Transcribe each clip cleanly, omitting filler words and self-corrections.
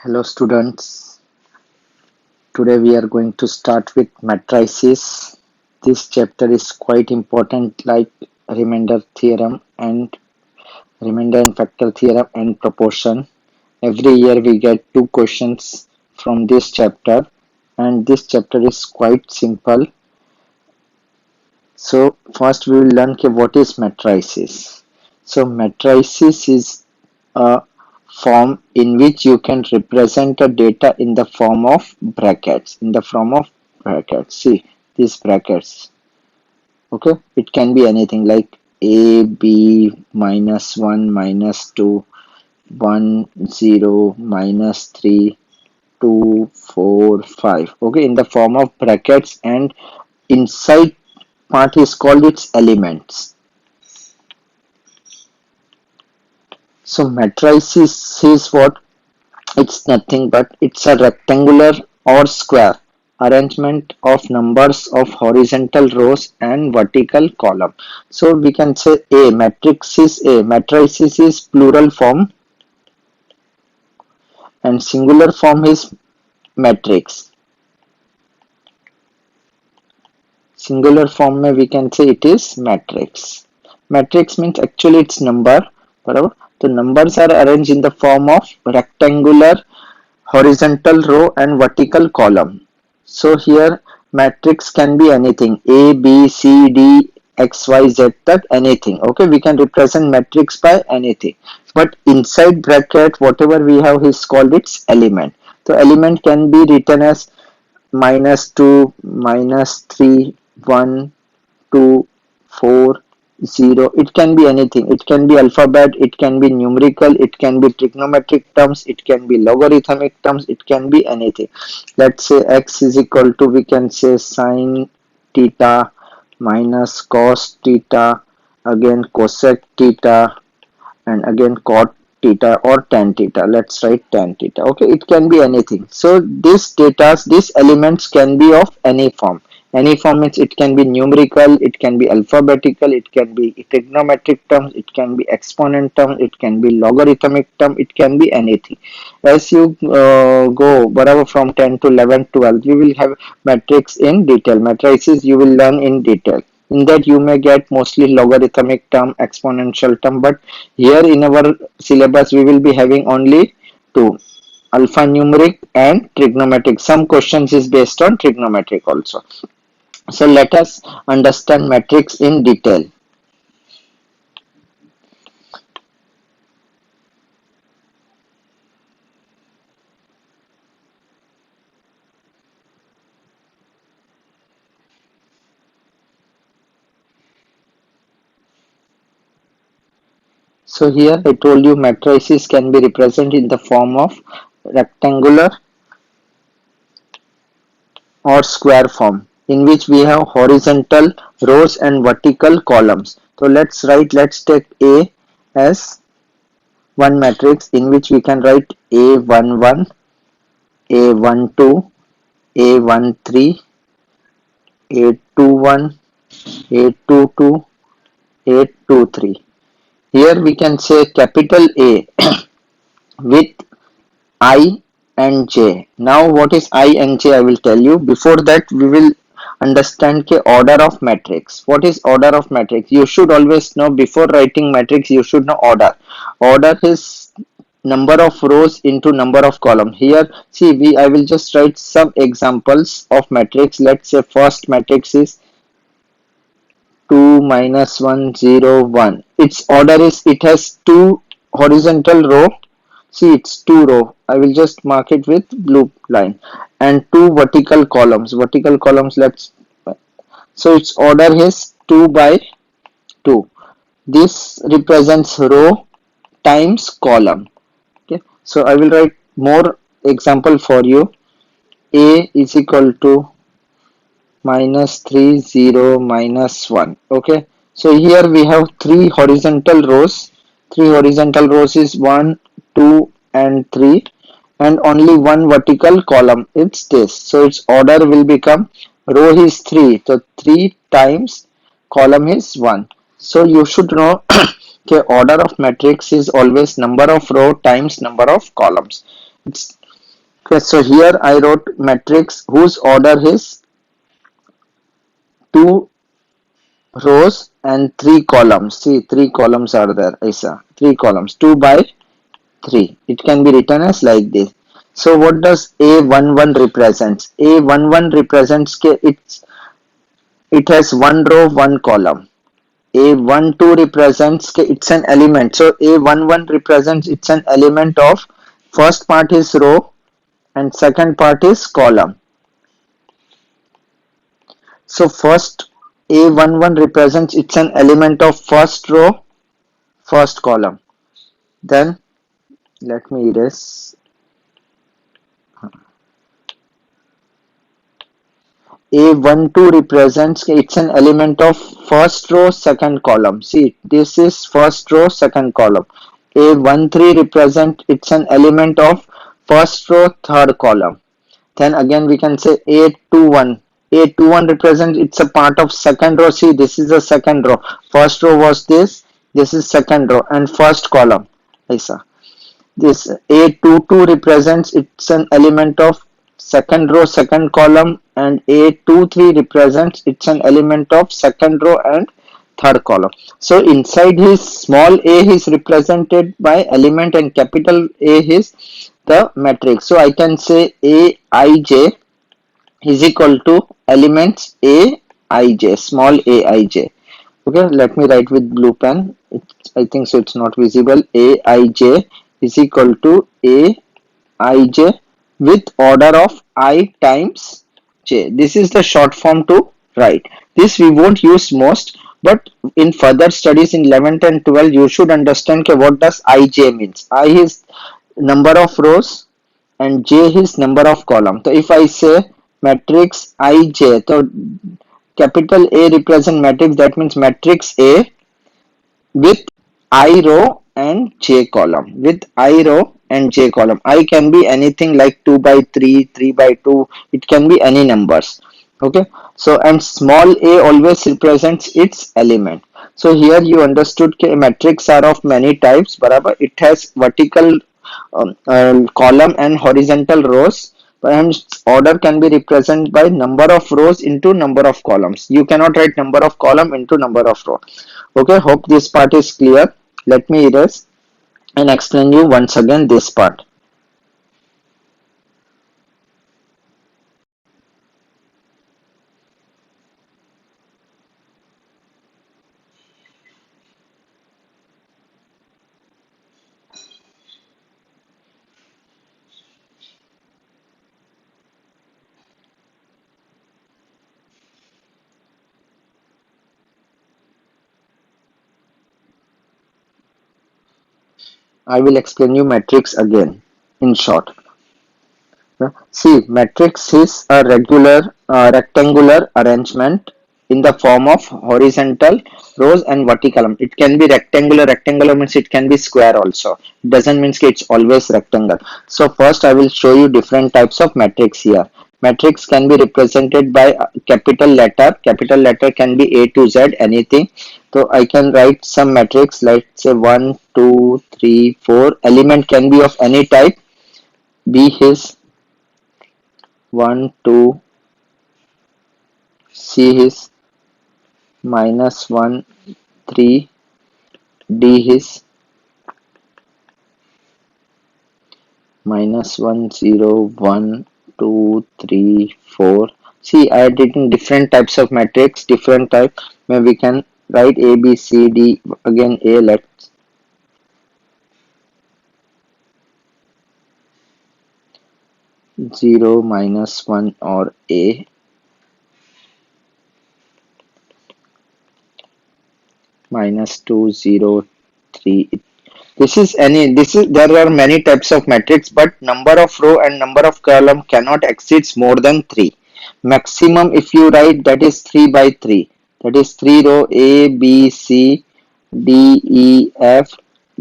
Hello students, today we are going to start with matrices. This chapter is quite important like remainder theorem and remainder and factor theorem and proportion. Every year we get two questions from this chapter and this chapter is quite simple. So first we will learn what is matrices. So matrices is a form in which you can represent a data in the form of brackets. See these brackets. Okay, it can be anything like a, b, -1, -2, 1, 0, -3, 2, 4, 5. Okay, in the form of brackets, and inside part is called its elements. So matrices is what? It's nothing but it's a rectangular or square arrangement of numbers of horizontal rows and vertical column. So we can say A matrix is A. Matrices is plural form and singular form is matrix. Singular form में we can say it is matrix. Matrix means actually it's number. बराबर? The numbers are arranged in the form of rectangular horizontal row and vertical column. So here matrix can be anything A, B, C, D, X, Y, Z tak anything. Okay, we can represent matrix by anything. But inside bracket whatever we have is called its element. So element can be written as -2, -3, 1, 2, 4, 0. It can be anything. It can be alphabet, it can be numerical, it can be trigonometric terms, it can be logarithmic terms, it can be anything. Let's say x is equal to, we can say sine theta minus cos theta, again cosec theta, and again cot theta or tan theta. Let's write tan theta. Okay, it can be anything. So these elements can be of any form. Any form means it can be numerical, it can be alphabetical, it can be trigonometric terms, it can be exponent term, it can be logarithmic term, it can be anything. As you go whatever from 10 to 11 12, we will have matrix in detail. Matrices you will learn in detail. In that you may get mostly logarithmic term, exponential term, but here in our syllabus we will be having only two, alphanumeric and trigonometric. Some questions is based on trigonometric also. So let us understand matrix in detail. So here I told you matrices can be represented in the form of rectangular or square form in which we have horizontal rows and vertical columns. So let's take A as one matrix in which we can write A11, A12, A13, A21, A22, A23. Here we can say capital A with I and J. Now what is I and J I will tell you. Before that we will understand the order of matrix. What is order of matrix? You should always know before writing matrix you should know order. Order is number of rows into number of column. Here see I will just write some examples of matrix. Let's say first matrix is 2 -1 0 1. Its order is it has two horizontal row. See it's two row. I will just mark it with blue line and two vertical columns. Vertical columns let's so its order is 2 by 2. This represents row times column. Okay, so I will write more example for you. A is equal to -3 0 -1. Okay, so here we have three horizontal rows. Three horizontal rows is 1, 2 and 3, and only one vertical column. It's this, so its order will become row is 3, so 3 times column is 1. So you should know the order of matrix is always number of row times number of columns. It's Okay, so here I wrote matrix whose order is 2 rows and 3 columns. See, 3 columns are there. Aisa, 3 columns, 2 by 3. It can be written as like this. So what does A11 represents? A11 represents it has 1 row, 1 column. A12 represents it's an element. So A11 represents it's an element of first part is row and second part is column. So first A11 represents it's an element of first row, first column. Then let me erase. A12 represents it's an element of first row, second column. See, this is first row, second column. A13 represent it's an element of first row, third column. Then again we can say A21. A21 represents it's a part of second row. See, this is the second row. First row was this is second row and first column. Aisa. This A22 represents it's an element of second row, second column, and A23 represents it's an element of second row and third column. So inside his small a is represented by element and capital A is the matrix. So I can say Aij is equal to elements Aij, small Aij. Okay, let me write with blue pen. I think so it's not visible. Aij is equal to Aij with order of I times j. This is the short form to write. This we won't use most, but in further studies in 11th and 12 you should understand what does Ij means. I is number of rows and j is number of column. So if I say matrix Ij, so capital A represent matrix, that means matrix A with I row and j column. With I row and j column. I can be anything like 2 by 3, 3 by 2. It can be any numbers. Okay. So and small a always represents its element. So here you understood matrix are of many types. Barabar. It has vertical column and horizontal rows. And order can be represented by number of rows into number of columns. You cannot write number of column into number of row. Okay, hope this part is clear. Let me erase and explain you once again this part. I will explain you matrix again in short. See, matrix is a regular rectangular arrangement in the form of horizontal rows and vertical. It can be rectangular. Rectangular means it can be square also. It doesn't mean it's always rectangle. So first I will show you different types of matrix here. Matrix can be represented by capital letter. Capital letter can be A to Z, anything. So I can write some matrix, let's say 1, 2, 3, 4. Element can be of any type. B is 1, 2, C is -1, 3, D is -1, 0, 1, 2, 3, 4. See, I did in different types of matrix, different type. Maybe we can write A, B, C, D. Again, A, let's 0, -1 or A. -2, 0, 3. There are many types of matrix, but number of row and number of column cannot exceed more than 3. Maximum if you write, that is 3 by 3. That is 3 row A, B, C, D, E, F,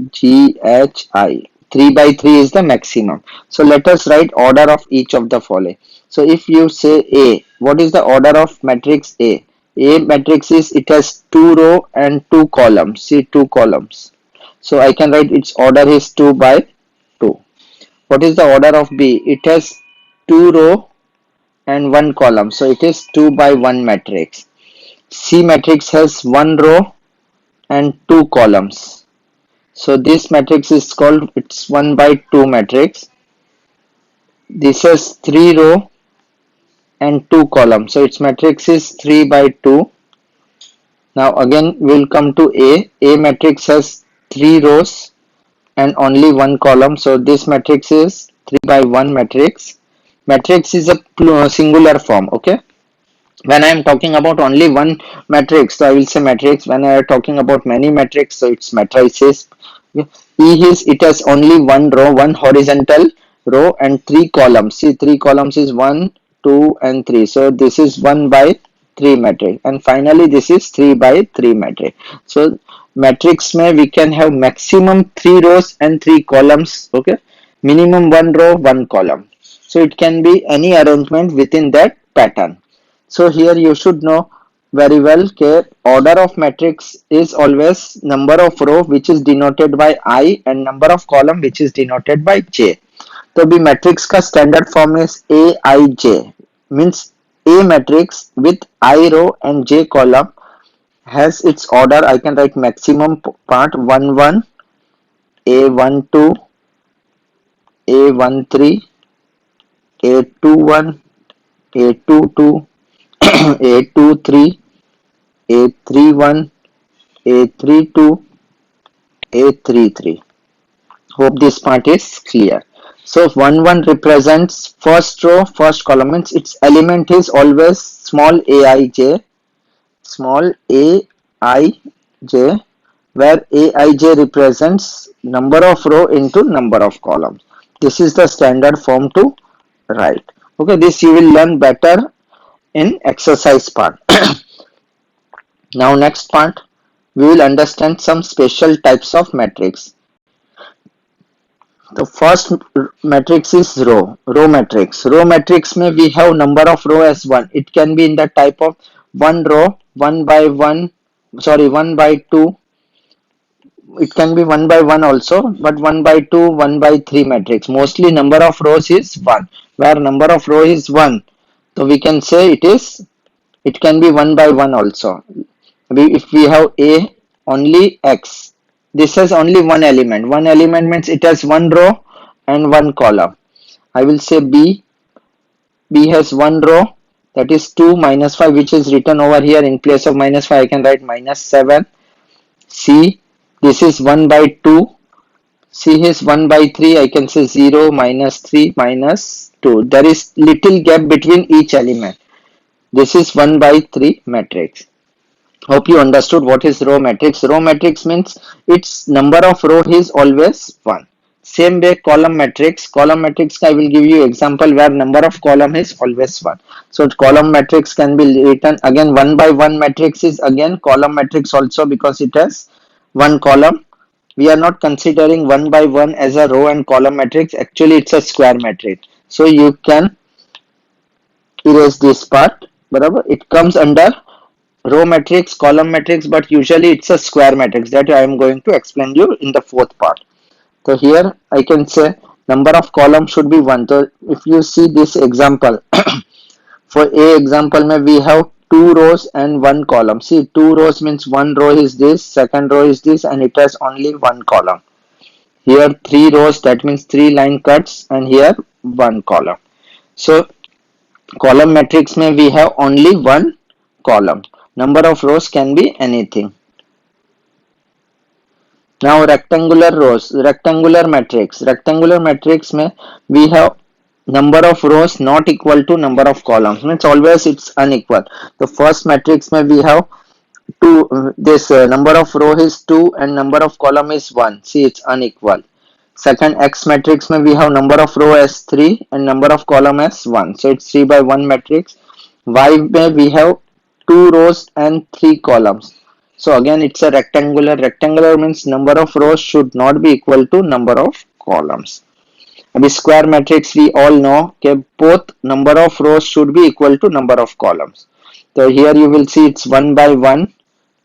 G, H, I. 3 by 3 is the maximum. So let us write order of each of the following. So if you say A, what is the order of matrix A? A matrix is, it has 2 row and 2 columns. See, 2 columns. So I can write its order is 2 by 2. What is the order of B? It has 2 row and 1 column, so it is 2 by 1 matrix. C matrix has 1 row and 2 columns, so this matrix is called, it's 1 by 2 matrix. This has 3 row and 2 columns, so its matrix is 3 by 2. Now again we'll come to A matrix has 3 rows and only 1 column, so this matrix is 3 by 1 matrix. Matrix is a singular form, okay? When I am talking about only one matrix, so I will say matrix. When I am talking about many matrix, so it's matrices. It has only one row, one horizontal row and 3 columns. See, 3 columns is 1, 2 and 3. So this is 1 by 3 matrix, and finally this is 3 by 3 matrix. So matrix mein we can have maximum 3 rows and 3 columns, okay? Minimum 1 row, 1 column. So it can be any arrangement within that pattern. So here you should know very well that order of matrix is always number of row which is denoted by I and number of column which is denoted by J. तो भी matrix का standard form is AIJ, means A matrix with I row and J column has its order. I can write maximum part 1 1, A12, A13, A21, A22, A23, A31, A32, A33. Hope this part is clear. So 1 1 represents first row, first column, means its element is always small aij, small aij, where aij represents number of row into number of columns. This is the standard form to write. Okay, this you will learn better in exercise part. Now next part, we will understand some special types of matrix. The first matrix is row matrix. Row matrix may we have number of row as 1. It can be in the type of 1 row, 1 by 1, sorry 1 by 2. It can be 1 by 1 also, but 1 by 2, 1 by 3 matrix. Mostly number of rows is 1. Where number of row is 1, so we can say it can be 1 by 1 also. If we have A only X, this has only one element. One element means it has one row and one column. I will say B has one row, that is 2 minus 5, which is written over here. In place of minus 5 I can write minus 7. C, this is 1 by 2. C is 1 by 3, I can say 0 minus 3 minus 2. There is little gap between each element. This is 1 by 3 matrix. Hope you understood what is row matrix. Row matrix means its number of row is always 1. Same way column matrix. Column matrix I will give you example where number of column is always 1. So column matrix can be written again 1 by 1 matrix is again column matrix also because it has one column. We are not considering 1 by 1 as a row and column matrix. Actually it's a square matrix. So you can erase this part. It comes under row matrix, column matrix, but usually it's a square matrix that I am going to explain you in the fourth part. So here I can say number of columns should be 1. So if you see this example, for A example we have 2 rows and 1 column. See, 2 rows means 1 row is this, second row is this, and it has only 1 column. Here 3 rows, that means 3 line cuts, and here 1 column. So column matrix we have only 1 column. Number of rows can be anything. Now rectangular rows, rectangular matrix. Rectangular matrix we have number of rows not equal to number of columns. Means always it's unequal. The first matrix we have 2. This number of row is 2 and number of column is 1. See, it's unequal. Second X matrix we have number of row as 3 and number of column as 1. So it's 3 by 1 matrix. Y we have 2 rows and 3 columns. So again it's a rectangular. Rectangular means number of rows should not be equal to number of columns. The square matrix we all know okay, both number of rows should be equal to number of columns. So here you will see it's 1 by 1.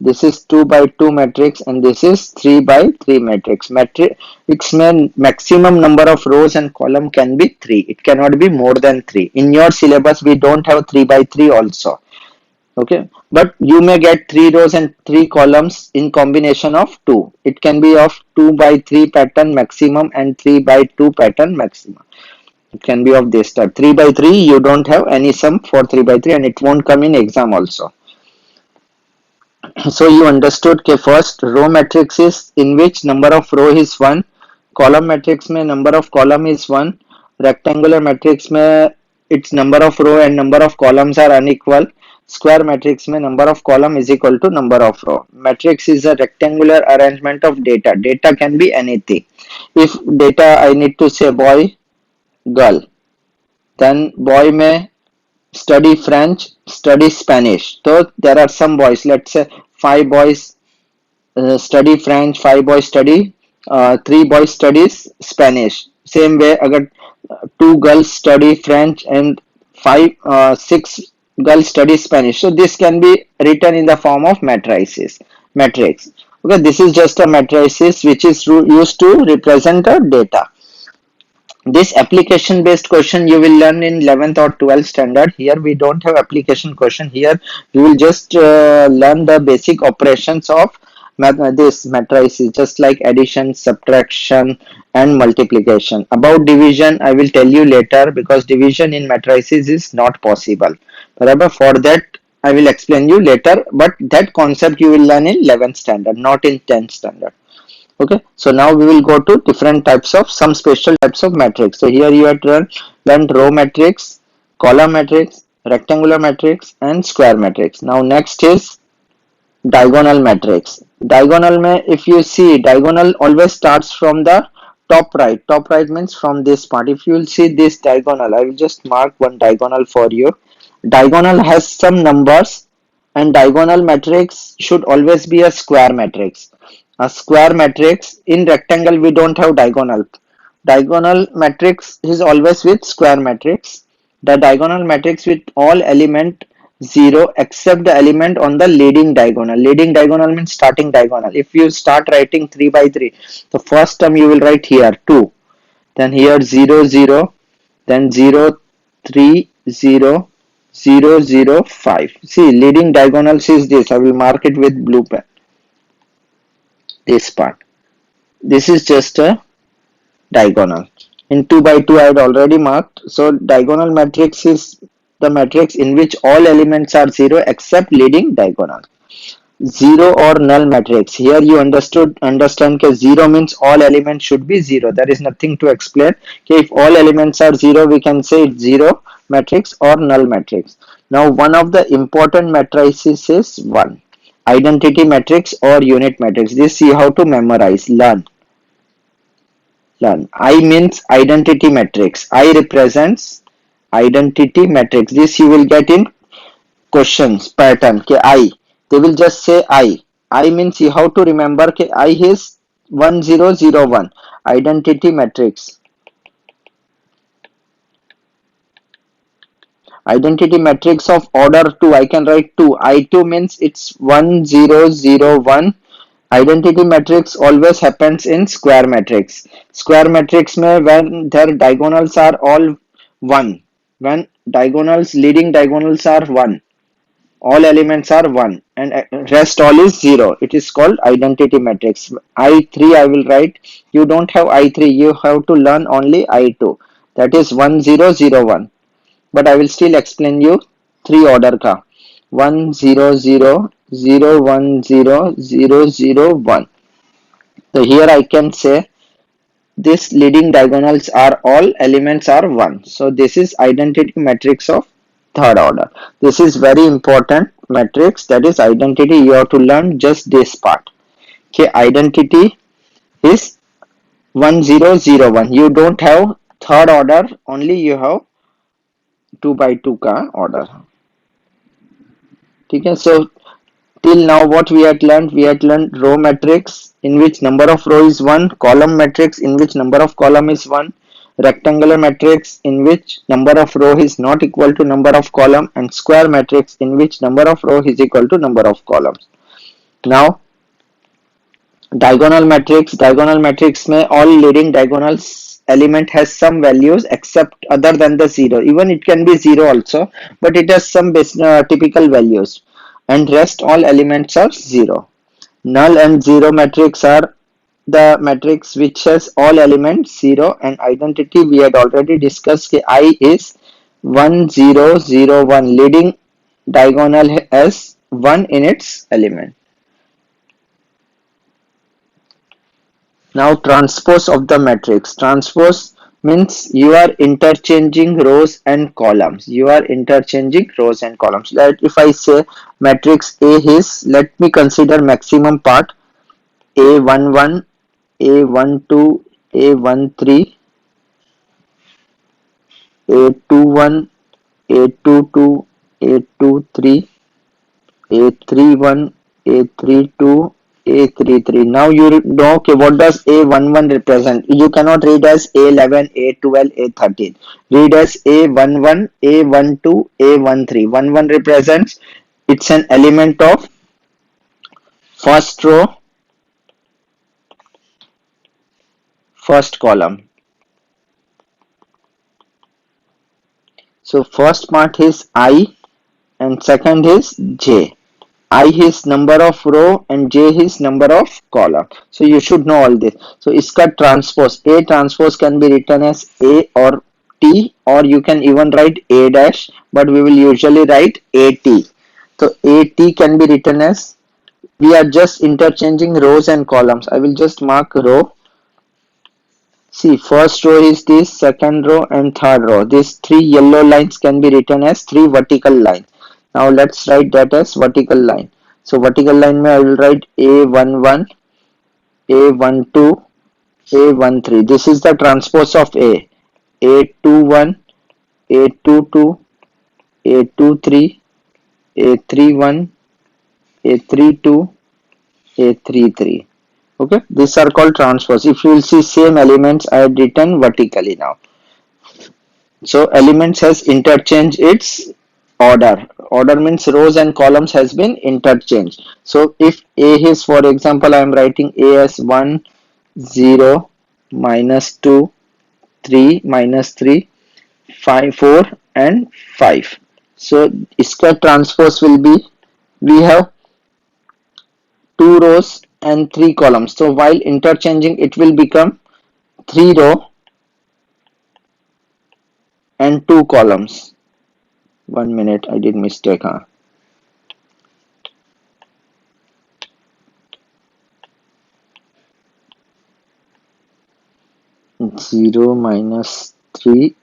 this is 2 by 2 matrix, and this is 3 by 3 matrix. Matrix में maximum number of rows and column can be 3. It cannot be more than 3. In your syllabus, we don't have 3 by 3 also. Okay, but you may get 3 rows and 3 columns in combination of 2. It can be of 2 by 3 pattern maximum and 3 by 2 pattern maximum. It can be of this type. 3 by 3, you don't have any sum for 3 by 3, and it won't come in exam also. So you understood कि first row matrix is in which number of row is 1, column matrix में number of column is 1, rectangular matrix में its number of row and number of columns are unequal, square matrix में number of column is equal to number of row. Matrix is a rectangular arrangement of data. Data can be anything. If data I need to say boy, girl, then boy may study French, study Spanish. So there are some boys, let's say 5 boys study French, 5 boys study, 3 boys studies Spanish. Same way, अगर 2 girls study French and 6 girls study Spanish. So this can be written in the form of matrices. Matrix. Okay, this is just a matrices which is used to represent a data. This application based question you will learn in 11th or 12th standard. Here we don't have application question. Here you will just learn the basic operations of this matrices, just like addition, subtraction and multiplication. About division I will tell you later, because division in matrices is not possible. However, for that I will explain you later, but that concept you will learn in 11th standard, not in 10th standard. Okay, so now we will go to different types of some special types of matrix. So here you have learned row matrix, column matrix, rectangular matrix and square matrix. Now next is diagonal matrix. Diagonal mein, if you see, diagonal always starts from the top right. Top right means from this part. If you will see this diagonal, I will just mark one diagonal for you. Diagonal has some numbers, and diagonal matrix should always be a square matrix. A square matrix, in rectangle we don't have diagonal. Diagonal matrix is always with square matrix. The diagonal matrix with all element 0 except the element on the leading diagonal. Leading diagonal means starting diagonal. If you start writing 3 by 3, the first term you will write here 2, then here 0 0, then 0 3 0 0 0 5. See, leading diagonals is this. I will mark it with blue pen. This part. This is just a diagonal. In 2 by 2 I had already marked. So diagonal matrix is the matrix in which all elements are 0 except leading diagonal. 0 or null matrix. Here you understand that 0 means all elements should be 0. There is nothing to explain. Okay, if all elements are 0, we can say it's 0 matrix or null matrix. Now one of the important matrices is 1. Identity matrix or unit matrix. This you have to memorize, learn. I means identity matrix. I represents identity matrix. This you will get in questions pattern. Ke I. They will just say I. I means you have to remember ke I is 1001. Identity matrix. Identity matrix of order 2. I can write 2. I2 means it's 1001. Identity matrix always happens in square matrix. Square matrix mein when their diagonals are all 1, when diagonals, leading diagonals are 1, all elements are 1 and rest all is 0, it is called identity matrix. I3 I will write. You don't have I3, you have to learn only I2, that is 1001. But I will still explain you 3 order ka. 1 0 0 0 1 0 0 0 1. So here I can say this leading diagonals are all elements are 1. So this is identity matrix of third order. This is very important matrix, that is identity. You have to learn just this part. Okay, identity is 1001. You don't have third order, only you have 2 by 2 ka order. Okay, so till now what we had learned? We had learned row matrix in which number of row is 1, column matrix in which number of column is 1, rectangular matrix in which number of row is not equal to number of column, and square matrix in which number of row is equal to number of columns. Now diagonal matrix में all leading diagonal element has some values except other than the zero. Even it can be zero also, but it has some typical values, and rest all elements are zero. Null and zero matrix are the matrix which has all elements zero, and identity we had already discussed. I is 1 0 0 1, leading diagonal has 1 in its element. Now transpose of the matrix. Transpose means you are interchanging rows and columns. You are interchanging rows and columns. That if I say matrix A is, let me consider maximum part, A11, A12, A13, A21, A22, A23, A31, A32, A33. Now you know, okay, what does A11 represent? You cannot read as A11, A12, A13. Read as A11, A12, A13. 11 represents, it's an element of first row, first column. So first part is I and second is J. I is number of row and J is number of column. So you should know all this. So इसका transpose, A transpose can be written as A or T, or you can even write A dash, but we will usually write AT. So AT can be written as, we are just interchanging rows and columns. I will just mark row. See, first row is this, second row and third row. These three yellow lines can be written as three vertical lines. Now let's write that as vertical line. So vertical line mein I will write A11, A12, A13. This is the transpose of A. A21, A22, A23, A31, A32, A33. Okay, these are called transpose. If you will see same elements I had written vertically now. So elements has interchanged its order. Order means rows and columns has been interchanged. So if A is, for example, I am writing A as 1, 0, minus 2, 3, minus 3, 5, 4 and 5. So इसका transpose will be, we have 2 rows and 3 columns. So while interchanging it will become 3 row and 2 columns. 1 minute, I did mistake. 0 minus 3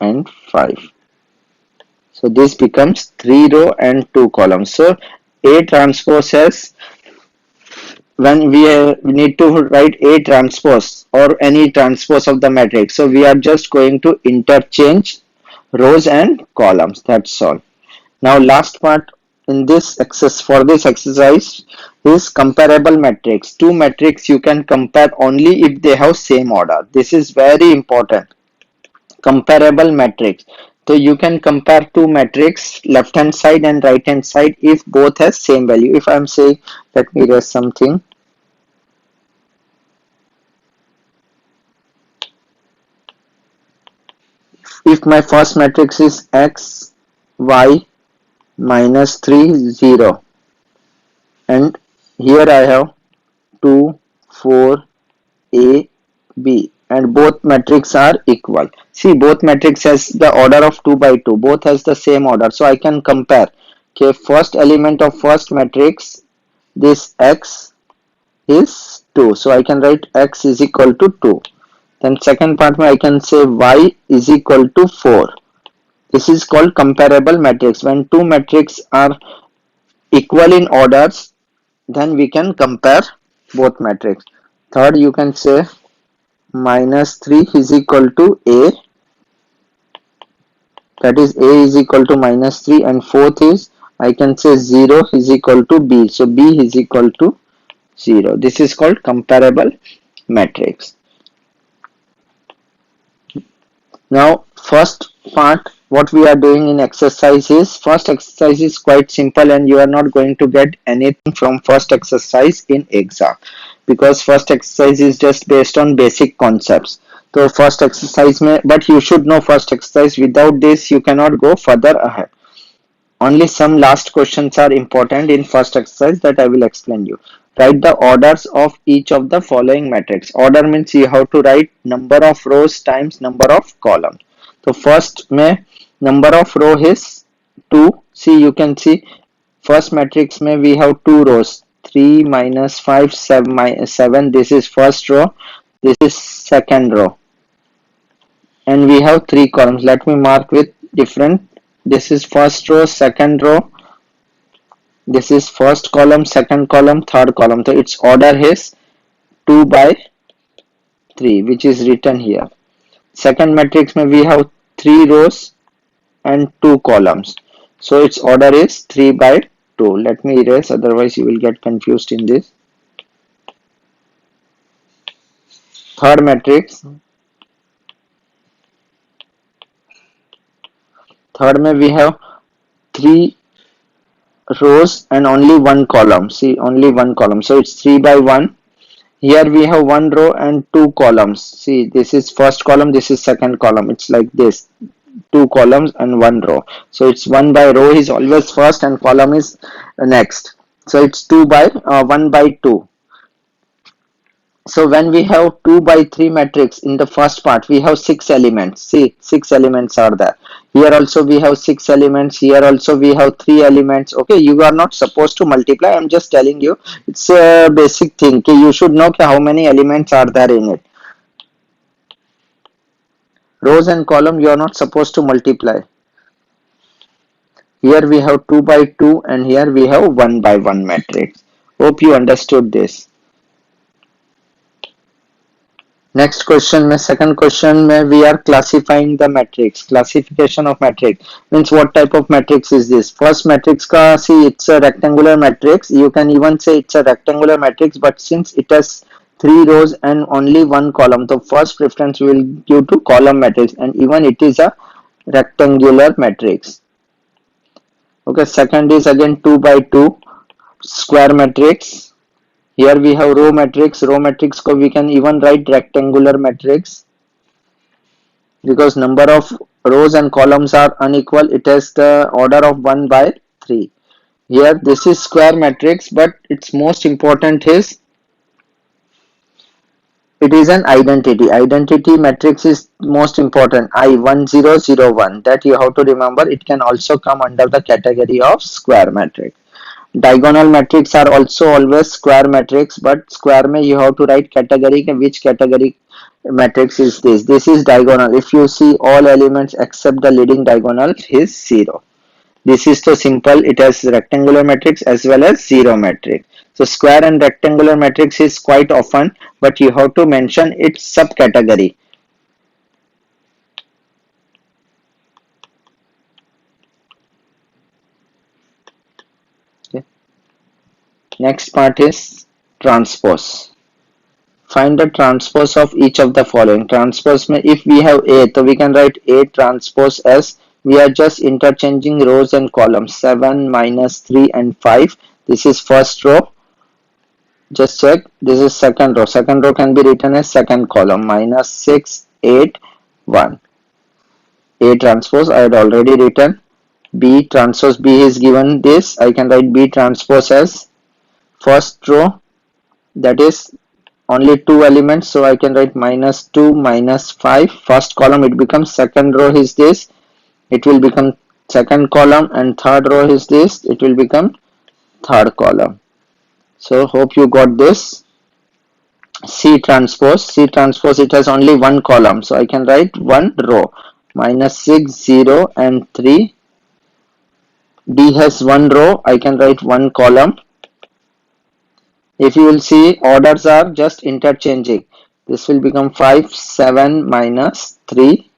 and 5. So this becomes 3 row and 2 columns. So A transpose has, when we need to write A transpose or any transpose of the matrix, so we are just going to interchange rows and columns. That's all. Now last part in this exercise is comparable matrix. Two matrix you can compare only if they have same order. This is very important. Comparable matrix. So you can compare two matrix, left hand side and right hand side, if both has same value. If I am saying, let me erase something. If my first matrix is x, y, minus 3, 0, and here I have 2, 4, A, B, and both matrix are equal. See, both matrix has the order of 2 by 2. Both has the same order. So I can compare. Okay, first element of first matrix, this x is 2. So I can write x is equal to 2. Then second part I can say y is equal to 4. This is called comparable matrix. When two matrices are equal in orders, then we can compare both matrix. Third, you can say minus 3 is equal to A, that is A is equal to minus 3, and fourth is, I can say 0 is equal to B, so B is equal to 0. This is called comparable matrix. Now first part what we are doing in exercise is, first exercise is quite simple and you are not going to get anything from first exercise in exam, because first exercise is just based on basic concepts. So first exercise may, but you should know first exercise. Without this you cannot go further ahead. Only some last questions are important in first exercise that I will explain you. Write the orders of each of the following matrix. Order means you have to write number of rows times number of columns. So first may number of row is 2. See, you can see first matrix may we have 2 rows. 3 minus 5 7. This is first row. This is second row. And we have 3 columns. Let me mark with different. This is first row, second row, this is first column, second column, third column. So its order is 2 by 3, which is written here. Second matrix may we have 3 rows and 2 columns. So its order is 3 by 2. Let me erase, otherwise you will get confused in this. Third matrix. Third may we have 3 rows and only 1 column. See, only 1 column. So it's 3 by 1. Here we have 1 row and 2 columns. See, this is first column, this is second column. It's like this, 2 columns and 1 row. So it's 1 by row is always first and column is next. So it's 2 by 1 by 2. So when we have 2 by 3 matrix in the first part, we have 6 elements. See, 6 elements are there. Here also we have 6 elements. Here also we have 3 elements. Okay, you are not supposed to multiply. I'm just telling you. It's a basic thing. Okay, you should know how many elements are there in it. Rows and column you are not supposed to multiply. Here we have 2 by 2 and here we have 1 by 1 matrix. Hope you understood this. Next question, my second question, we are classifying the matrix. Classification of matrix means what type of matrix is this? First matrix ka, see, it's a rectangular matrix. You can even say it's a rectangular matrix, but since it has 3 rows and only 1 column, the first preference we will give to column matrix, and even it is a rectangular matrix. Okay, second is again 2 by 2 square matrix. Here we have row matrix. Row matrix ko we can even write rectangular matrix, because number of rows and columns are unequal. It has the order of 1 by 3. Here this is square matrix, but its most important is it is an identity. Identity matrix is most important. I1001, that you have to remember. It can also come under the category of square matrix. Diagonal matrix are also always square matrix, but square mein you have to write category, which category matrix is this. This is diagonal. If you see all elements except the leading diagonal is 0. This is so simple. It has rectangular matrix as well as 0 matrix. So square and rectangular matrix is quite often, but you have to mention its subcategory. Next part is transpose. Find the transpose of each of the following. Transpose means if we have A, so we can write A transpose as, we are just interchanging rows and columns. 7 minus 3 and 5. This is first row. Just check. This is second row. Second row can be written as second column. Minus 6, 8, 1. A transpose I had already written. B transpose, B is given this. I can write B transpose as first row, that is only 2 elements, so I can write minus 2 minus 5. First column it becomes, second row is this, it will become second column, and third row is this, it will become third column. So hope you got this. C transpose, it has only 1 column, so I can write 1 row. Minus 6, 0 and 3. D has 1 row, I can write 1 column. If you will see, orders are just interchanging. This will become 5, 7 minus 3,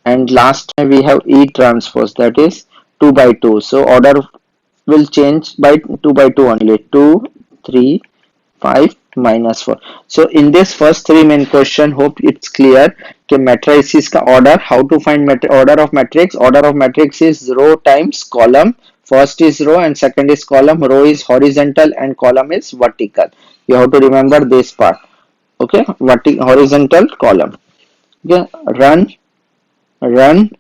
and last time we have E transpose, that is 2 by 2. So order will change by 2 by 2 only. 2, 3, 5 minus 4. So in this first three main question, hope it's clear कि matrices का order, how to find order of matrix. Order of matrix is row times column. First is row and second is column. Row is horizontal and column is vertical. You have to remember this part. Okay, horizontal column. Okay, run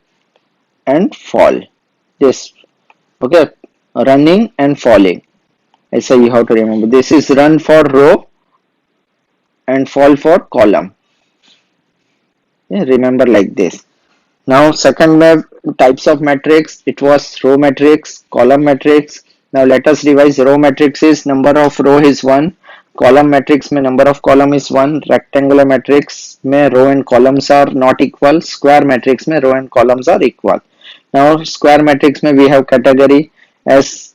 and fall. This. Okay, running and falling. So you have to remember this is run for row and fall for column. Yeah, remember like this. Now second types of matrix, it was row matrix, column matrix. Now let us revise. Row matrix is number of row is 1, column matrix mein number of column is 1, rectangular matrix mein row and columns are not equal, square matrix mein row and columns are equal. Now square matrix mein we have category as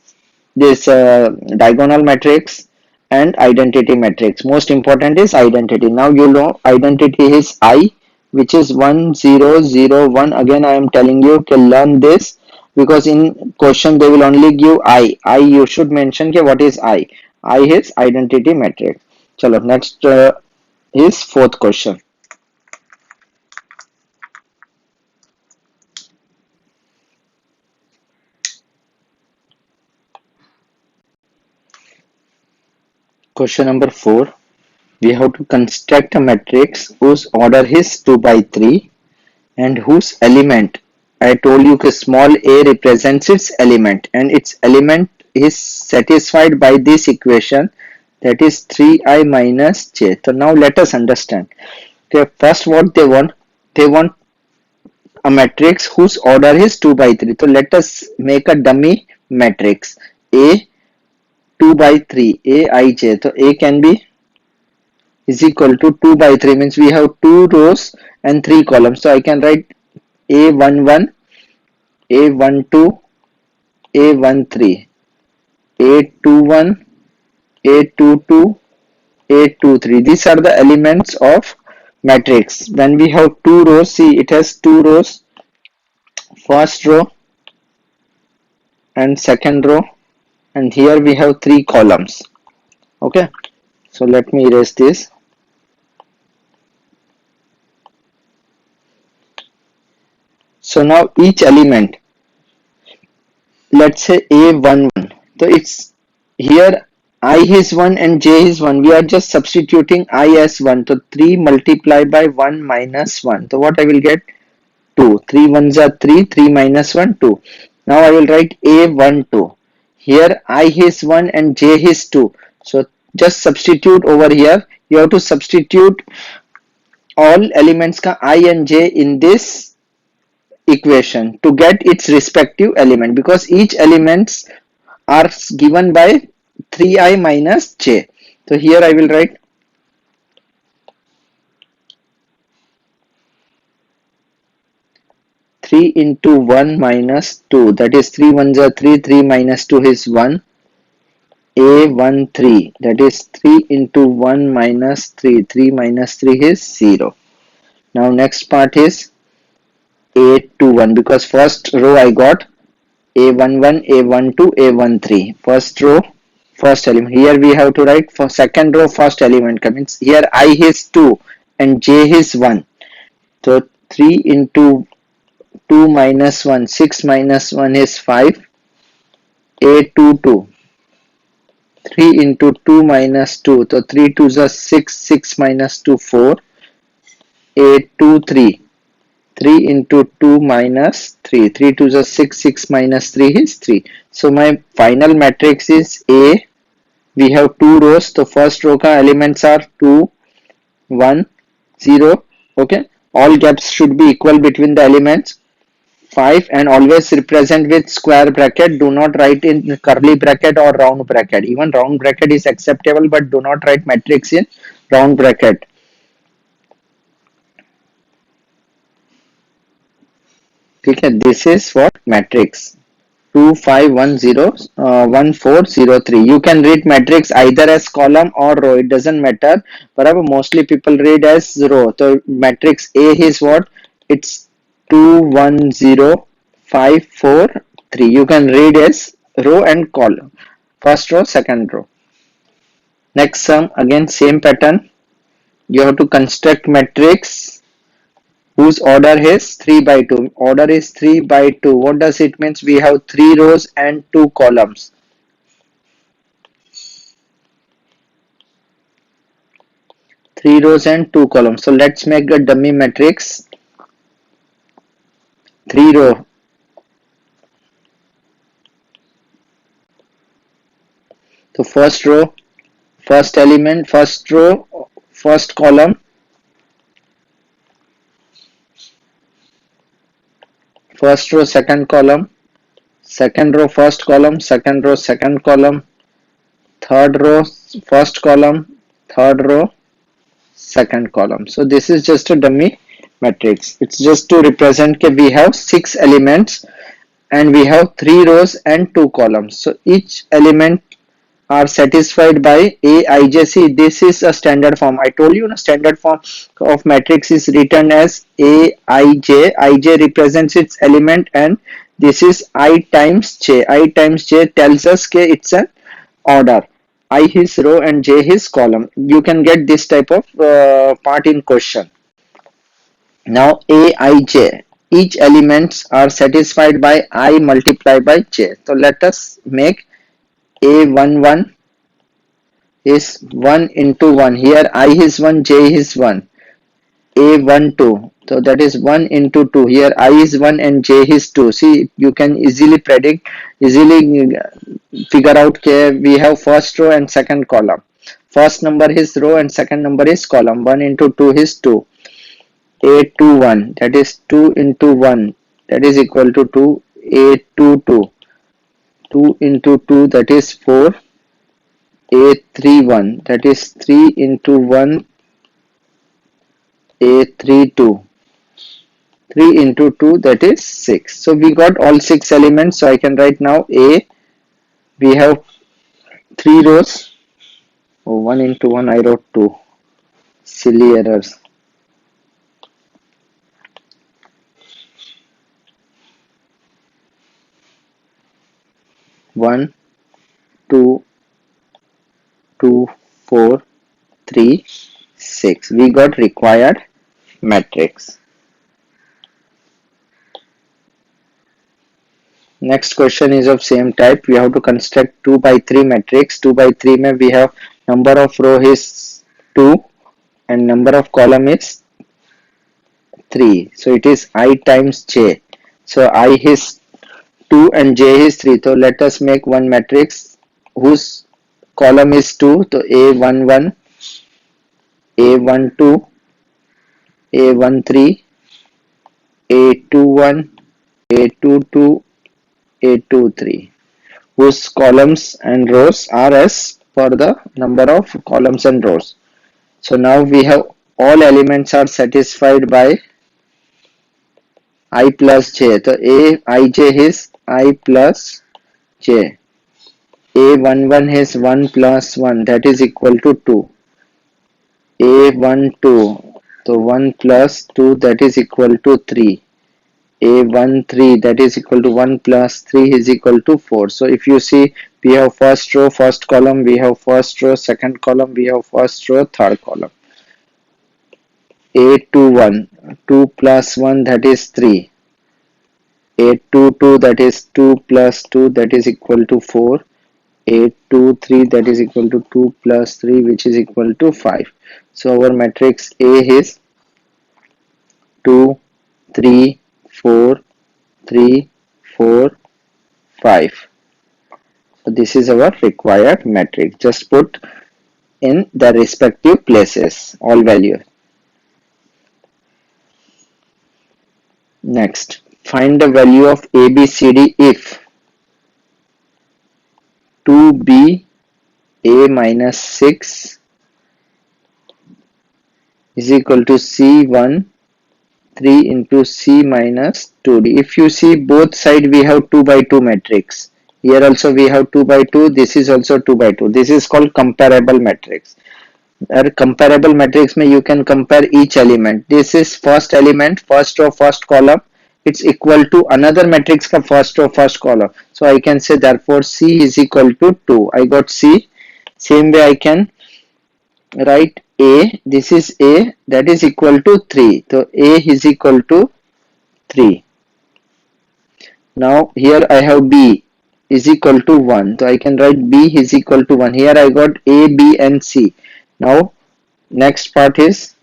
this diagonal matrix and identity matrix. Most important is identity. Now you know identity is I, which is 1 0 0 1. Again I am telling you to learn this because in question they will only give I you should mention ke what is I is identity matrix. Chalo next is fourth question. Question number 4. We have to construct a matrix whose order is 2 by 3 and whose element, I told you that small a represents its element and its element is satisfied by this equation, that is 3i minus j. So now let us understand. Okay, first what they want a matrix whose order is 2 by 3. So let us make a dummy matrix a 2 by 3 aij. So a can be is equal to 2 by 3 means we have 2 rows and 3 columns. So I can write a11, a12, a13, a21, a22, a23. These are the elements of matrix. When we have 2 rows, see it has 2 rows, first row and second row, and here we have 3 columns. Okay, so let me erase this. So now each element, let's say a11, so it's here I is 1 and j is 1. We are just substituting I as 1. So 3 multiplied by 1 minus 1. So what I will get? 2. 3 ones are 3. 3 minus 1, 2. Now I will write a12. Here I is 1 and j is 2. So just substitute over here. You have to substitute all elements ka I and j in this equation to get its respective element, because each elements are given by 3i minus j. So here I will write 3 into 1 minus 2, that is 3 ones are 3, 3 minus 2 is 1, a13, that is 3 into 1 minus 3, 3 minus 3 is 0. Now next part is a21, because first row I got a11, a12, a13, first row first element. Here we have to write for second row first element means here I is 2 and j is 1. So 3 into 2 minus 1, 6 minus 1 is 5, a22, 3 into 2 minus 2, so 3 2s are 6, 6 minus 2 4, a23, 3 into 2 minus 3, 3 2s are 6, 6 minus 3 is 3. So my final matrix is A. We have 2 rows. The first row ka elements are 2, 1, 0. Okay, all gaps should be equal between the elements. 5, and always represent with square bracket. Do not write in curly bracket or round bracket. Even round bracket is acceptable, but do not write matrix in round bracket. Okay, this is what matrix 25101403. You can read matrix either as column or row, it doesn't matter, but mostly people read as row. So matrix A is what? It's 210543. You can read as row and column, first row, second row. Next sum, again same pattern. You have to construct matrix whose order is 3 by 2. Order is 3 by 2. What does it means? We have 3 rows and 2 columns. 3 rows and 2 columns. So let's make a dummy matrix. 3 row. So first row, first element, first row, first column, first row, second column, second row, first column, second row, second column, third row, first column, third row, second column. So this is just a dummy matrix. It's just to represent that we have 6 elements and we have 3 rows and 2 columns. So each element are satisfied by Aij. This is a standard form. I told you the standard form of matrix is written as Aij. Ij represents its element and this is I times j. I times j tells us that it's an order. I his row and j his column. You can get this type of part in question. Now Aij. Each elements are satisfied by I multiplied by j. So let us make A11 is 1 into 1. Here I is 1, j is 1. A12. So that is 1 into 2. Here I is 1 and j is 2. See, you can easily predict, easily figure out that we have first row and second column. First number is row and second number is column. 1 into 2 is 2. A21, that is 2 into 1, that is equal to 2. A22, 2 into 2, that is 4. A31, that is 3 into 1. A32, 3 into 2, that is 6. So we got all 6 elements. So I can write now A, we have 3 rows. Oh, 1 into 1 I wrote 2. Silly errors. 1, 2, 2, 4, 3, 6. We got required matrix. Next question is of same type. We have to construct 2 by 3 matrix. 2 by 3 mein we have number of row is 2 and number of column is 3. So it is I times j. So I is 2 and j is 3. So let us make one matrix whose column is 2. So A11, A12, A13, A21, A22, A23, whose columns and rows are as per the number of columns and rows. So now we have all elements are satisfied by I plus j. So Aij is I plus j. A11 is 1 plus 1, that is equal to 2. A12, so 1 plus 2, that is equal to 3. A13, that is equal to 1 plus 3 is equal to 4. So if you see, we have first row, first column, we have first row, second column, we have first row, third column. A21, 2 plus 1, that is 3. A22, that is 2 plus 2, that is equal to 4. A23, that is equal to 2 plus 3, which is equal to 5. So our matrix A is 2, 3, 4, 3, 4, 5. So this is our required matrix. Just put in the respective places all values. Next, find the value of ABCD if 2B A minus 6 is equal to C1 3 into C minus 2D. If you see both side we have 2 by 2 matrix. Here also we have 2 by 2. This is also 2 by 2. This is called comparable matrix. Comparable matrix mein you can compare each element. This is first element, first row, first column. It's equal to another matrix ka first row, first column. So I can say therefore C is equal to 2. I got C. Same way I can write A, this is A, that is equal to 3. So A is equal to 3. Now here I have B is equal to 1. So I can write B is equal to 1. Here I got A, B and C. Now next part is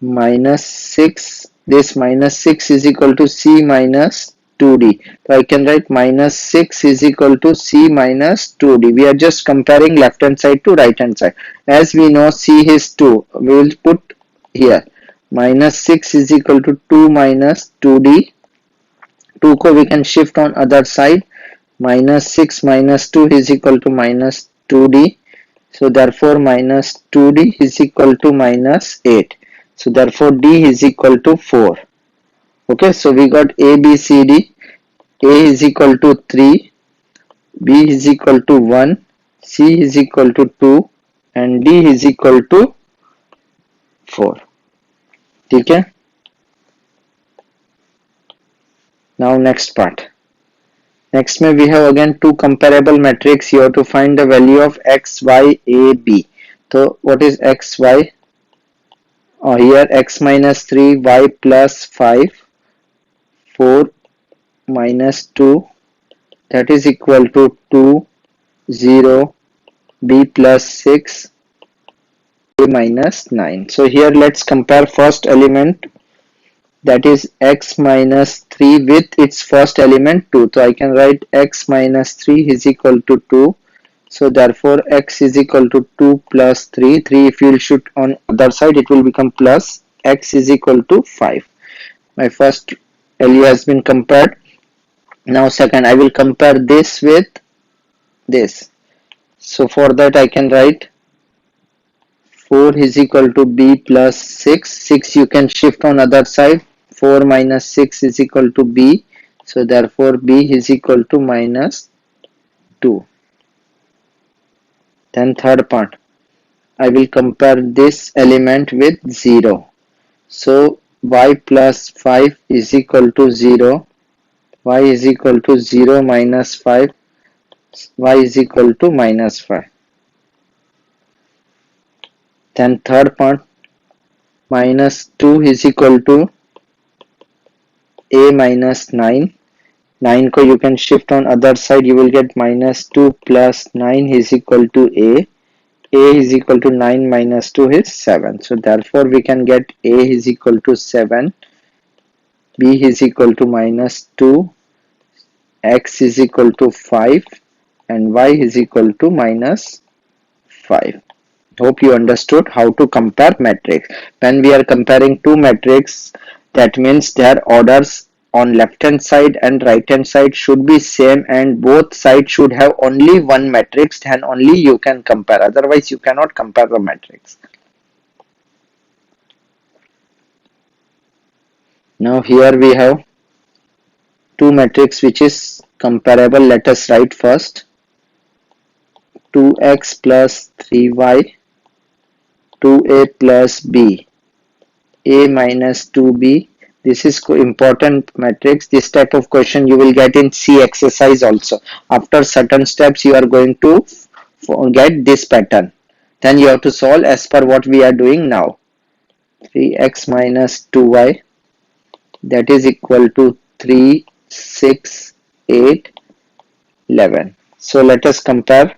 minus 6. This minus 6 is equal to C minus 2D. So I can write minus 6 is equal to C minus 2D. We are just comparing left hand side to right hand side. As we know C is 2. We will put here minus 6 is equal to 2 minus 2D. 2 ko we can shift on other side. Minus 6 minus 2 is equal to minus 2D. So therefore minus 2D is equal to minus 8. So therefore D is equal to 4. Okay, so we got A, B, C, D. A is equal to 3, B is equal to 1, C is equal to 2 and D is equal to 4. ठीक है. Now next part. Next we have again two comparable matrix. You have to find the value of x, y, a, b. So what is x, y? Here x minus 3, y plus 5, 4 minus 2, that is equal to 2, 0, b plus 6, a minus 9. So here let's compare first element, that is x minus 3 with its first element 2. So I can write x minus 3 is equal to 2. So therefore x is equal to 2 plus 3. 3 if you will shoot on other side it will become plus. X is equal to 5. My first value has been compared. Now second I will compare this with this. So for that I can write 4 is equal to b plus 6. 6 you can shift on other side. 4 minus 6 is equal to b. So therefore b is equal to minus 2. Then third part, I will compare this element with 0. So y plus 5 is equal to 0. Y is equal to 0 minus 5. Y is equal to minus 5. Then third part, minus 2 is equal to a minus 9. 9 ko you can shift on other side, you will get minus 2 plus 9 is equal to a. A is equal to 9 minus 2 is 7. So therefore we can get a is equal to 7, b is equal to minus 2, x is equal to 5 and y is equal to minus 5. Hope you understood how to compare matrix. When we are comparing two matrices, that means their orders on left hand side and right hand side should be same and both sides should have only one matrix, then only you can compare, otherwise you cannot compare the matrix. Now here we have two matrix which is comparable. Let us write first 2x plus 3y, 2a plus b, a minus 2b. This is important matrix. This type of question you will get in C exercise also. After certain steps you are going to get this pattern. Then you have to solve as per what we are doing now. 3x minus 2y, that is equal to 3, 6, 8, 11. So let us compare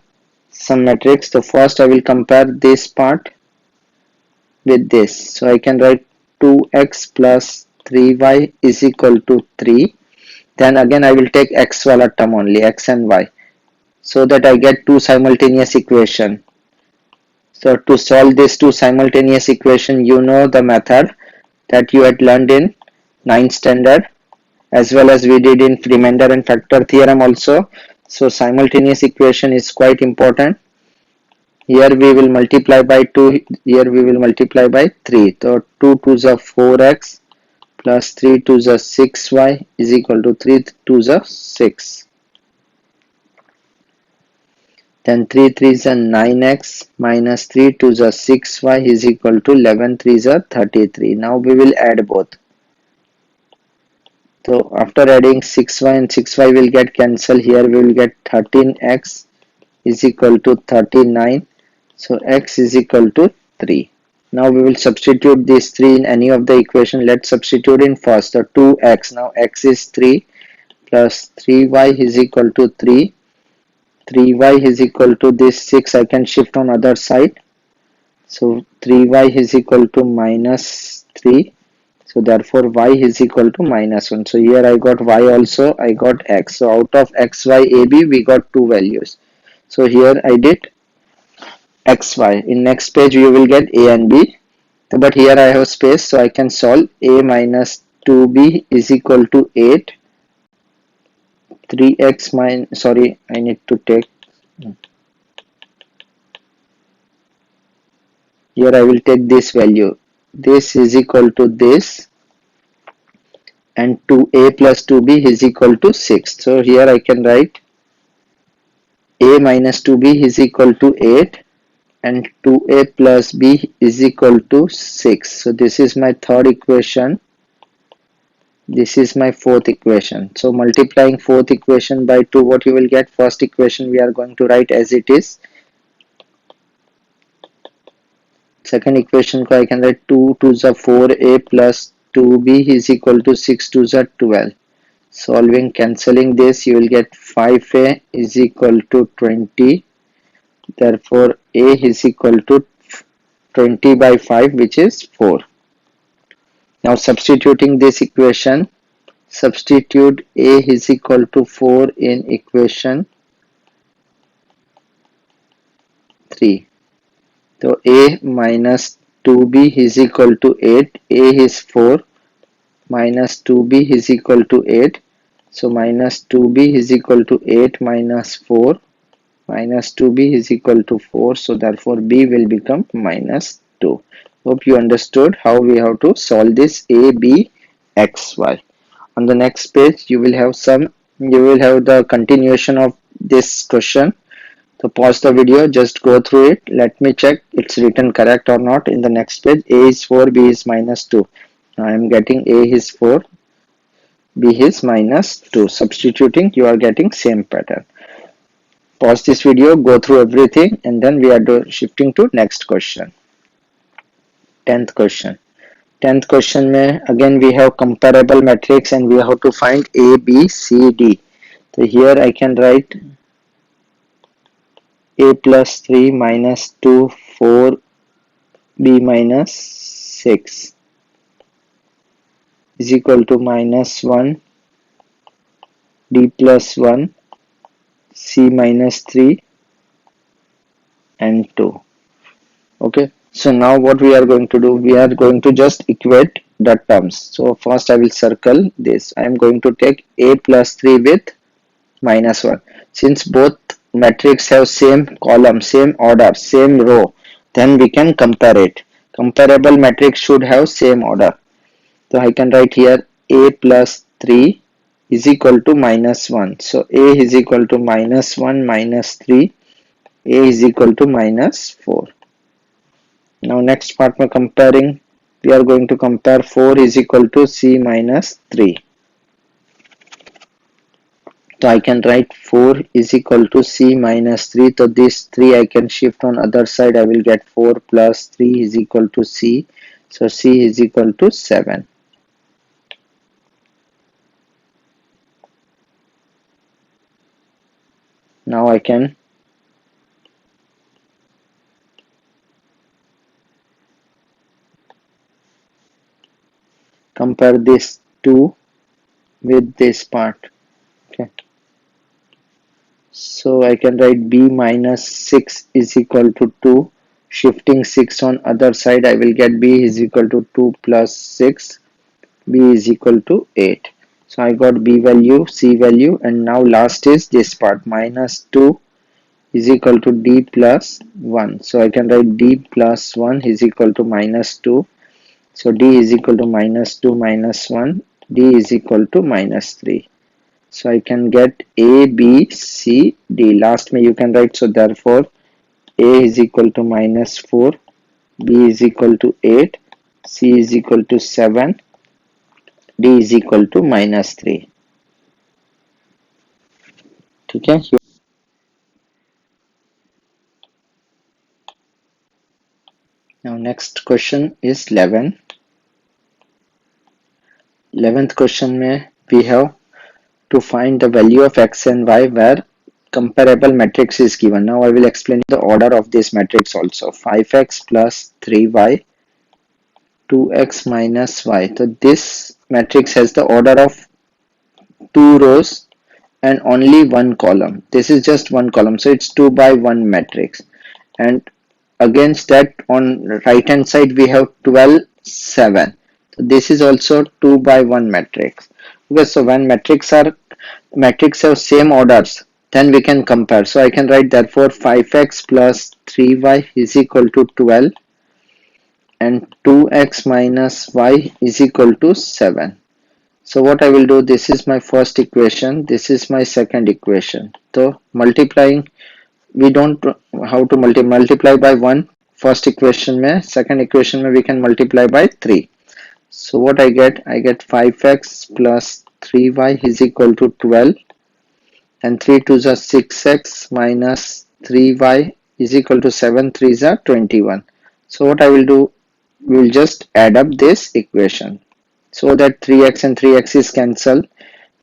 some matrix. So first I will compare this part with this. So I can write 2x plus 3y is equal to 3. Then again I will take x wala term only, x and y, so that I get two simultaneous equation. So to solve this two simultaneous equation, you know the method that you had learned in 9th standard, as well as we did in remainder and factor theorem also. So simultaneous equation is quite important. Here we will multiply by 2, here we will multiply by 3. So 2 to the 4x plus 3 to the 6y is equal to 3 to the 6. Then 3 3 is a 9x minus 3 to the 6y is equal to 11 3 is a 33. Now we will add both. So after adding 6y and 6y will get cancelled. Here we will get 13x is equal to 39. So x is equal to 3. Now we will substitute these 3 in any of the equation. Let's substitute in first. So 2x. Now x is 3 plus 3y is equal to 3. 3y is equal to this 6. I can shift on other side. So 3y is equal to minus 3. So therefore y is equal to minus 1. So here I got y also, I got x. So out of x, y, a, b, we got two values. So here I did x, y. In next page you will get a and b. But here I have space, so I can solve. A minus 2b is equal to 8. 3x minus, sorry, I need to take, here I will take this value. This is equal to this, and 2a plus 2b is equal to 6. So here I can write a minus 2b is equal to 8 and 2a plus b is equal to 6. So this is my third equation. This is my fourth equation. So multiplying fourth equation by 2, what you will get? First equation we are going to write as it is. Second equation ko I can write 2 2s are 4a plus 2b is equal to 6 2s are 12. Solving, cancelling this, you will get 5a is equal to 20. Therefore a is equal to 20 by 5, which is 4. Now substituting this equation, substitute a is equal to 4 in equation 3. So a minus 2b is equal to 8. A is 4 minus 2b is equal to 8. So minus 2b is equal to 8 minus 4. Minus 2b is equal to 4. So therefore b will become minus 2. Hope you understood how we have to solve this a, b, x, y. On the next page you will have the continuation of this question. So pause the video, just go through it. Let me check it's written correct or not. In the next page, a is 4, b is minus 2. I am getting a is 4, b is minus 2. Substituting, you are getting same pattern. Pause this video, go through everything, and then we are shifting to next question. 10th question. 10th question mein, again we have comparable matrix and we have to find a, b, c, d. So here I can write a plus 3 minus 2 4 b minus 6 is equal to minus 1 d plus 1 c minus 3 and 2. Okay, so now what we are going to do, we are going to just equate the terms. So first I will circle this. I am going to take a plus 3 with minus 1. Since both matrix have same column, same order, same row, then we can compare it. Comparable matrix should have same order. So I can write here a plus 3 is equal to minus 1. So a is equal to minus 1 minus 3. A is equal to minus 4. Now next part में comparing, we are going to compare 4 is equal to c minus 3. So I can write 4 is equal to c minus 3. So this 3 I can shift on other side. I will get 4 plus 3 is equal to c. So c is equal to 7. Now I can compare this 2 with this part. Okay. So I can write b minus 6 is equal to 2. Shifting 6 on other side, I will get b is equal to 2 plus 6. B is equal to 8. So I got b value, c value, and now last is this part, minus 2 is equal to d plus 1. So I can write d plus 1 is equal to minus 2. So d is equal to minus 2 minus 1. D is equal to minus 3. So I can get a, b, c, d. Last may you can write, so therefore a is equal to minus 4, b is equal to 8, c is equal to 7, d is equal to minus 3. ठीक है. Now next question is 11. 11th question में we have to find the value of x and y where comparable matrix is given. Now I will explain the order of this matrix also. 5x plus 3y, 2x minus y. So this matrix has the order of 2 rows and only one column. This is just one column, so it's 2 by 1 matrix. And against that, on right hand side we have 12, 7. So this is also 2 by 1 matrix. Okay, so when matrix have same orders, then we can compare. So I can write therefore 5x plus 3y is equal to 12 and 2x minus y is equal to 7. So what I will do, this is my first equation, this is my second equation. So multiplying, we don't how to multiply by 1 first equation mein, second equation mein we can multiply by 3. So what I get 5x plus 3y is equal to 12 and 3 2s are 6x minus 3y is equal to 7 3s are 21. So what I will do, we will just add up this equation so that 3x and 3x is cancelled.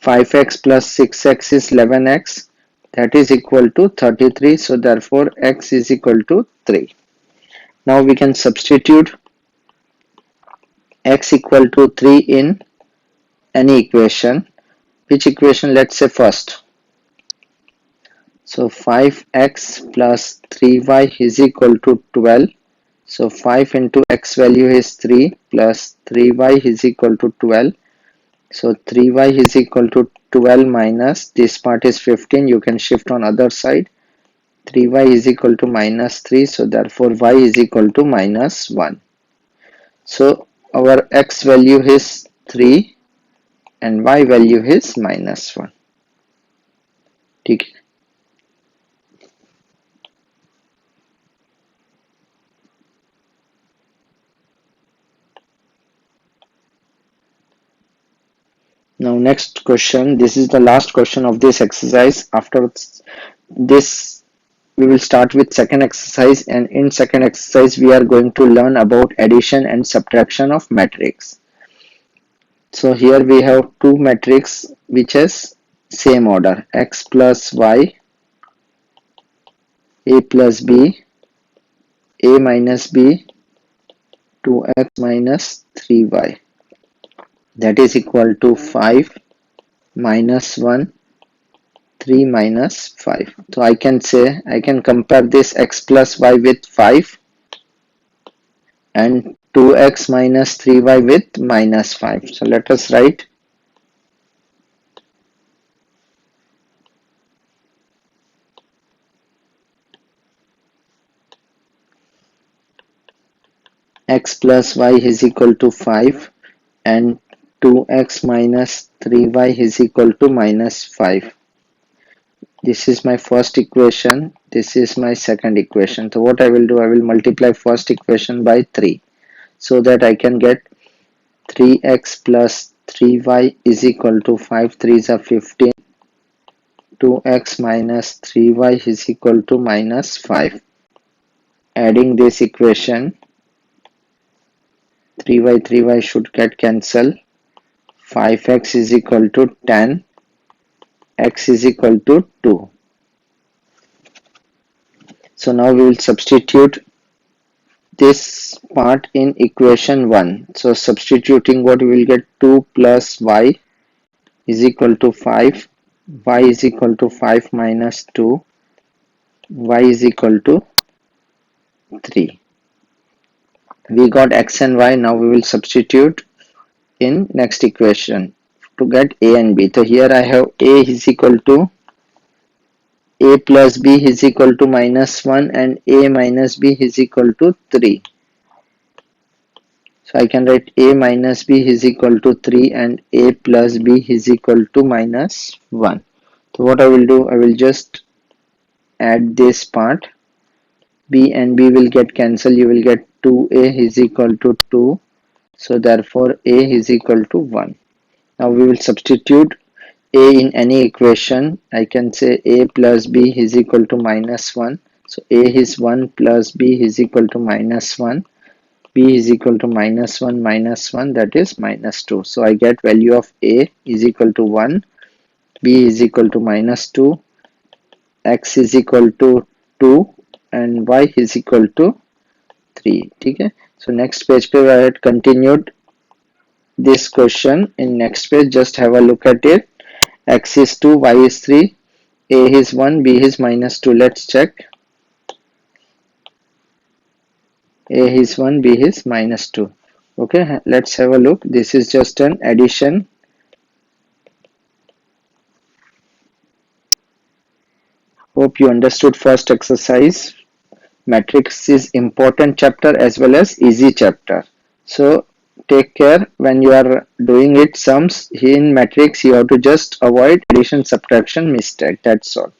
5x plus 6x is 11x, that is equal to 33. So therefore x is equal to 3. Now we can substitute x equal to 3 in any equation. Which equation? Let's say first. So 5x plus 3y is equal to 12. So 5 into x value is 3 plus 3y is equal to 12. So 3y is equal to 12 minus this part is 15. You can shift on other side. 3y is equal to minus 3. So therefore y is equal to minus 1. So our x value is 3 and y value is minus 1. ठीक है. Now next question, this is the last question of this exercise. After this we will start with second exercise, and in second exercise we are going to learn about addition and subtraction of matrix. So here we have two matrix which has same order, x plus y, a plus b, a minus b, 2x minus 3y, that is equal to 5 minus 1, 3 minus 5. So I can say, I can compare this x plus y with 5 and 2x minus 3y with minus 5. So let us write x plus y is equal to 5 and 2x minus 3y is equal to minus 5. This is my first equation, this is my second equation. So what I will do, I will multiply first equation by 3 so that I can get 3x plus 3y is equal to 5 3s are 15, 2x minus 3y is equal to minus 5. Adding this equation, 3y should get cancelled. 5x is equal to 10, x is equal to 2. So now we will substitute this part in equation 1. So substituting what we will get, 2 plus y is equal to 5, y is equal to 5 minus 2, y is equal to 3. We got x and y. Now we will substitute in next equation to get a and b. So here I have a is equal to a plus b is equal to minus 1 and a minus b is equal to 3. So I can write a minus b is equal to 3 and a plus b is equal to minus 1. So what I will do, I will just add this part. B and b will get cancelled. You will get 2a is equal to 2. So therefore a is equal to 1. Now we will substitute a in any equation. I can say a plus b is equal to minus 1. So a is 1 plus b is equal to minus 1. B is equal to minus 1, that is minus 2. So I get value of A is equal to 1, B is equal to minus 2, X is equal to 2 and Y is equal to 3. Okay? So next page पे I had continued this question. In next page, just have a look at it. X is 2, Y is 3, A is 1, B is minus 2. Let's check. A is 1, B is minus 2. Okay, let's have a look. This is just an addition. Hope you understood first exercise. Matrix is important chapter as well as easy chapter. So take care when you are doing it sums in matrix. You have to just avoid addition subtraction mistake. That's all.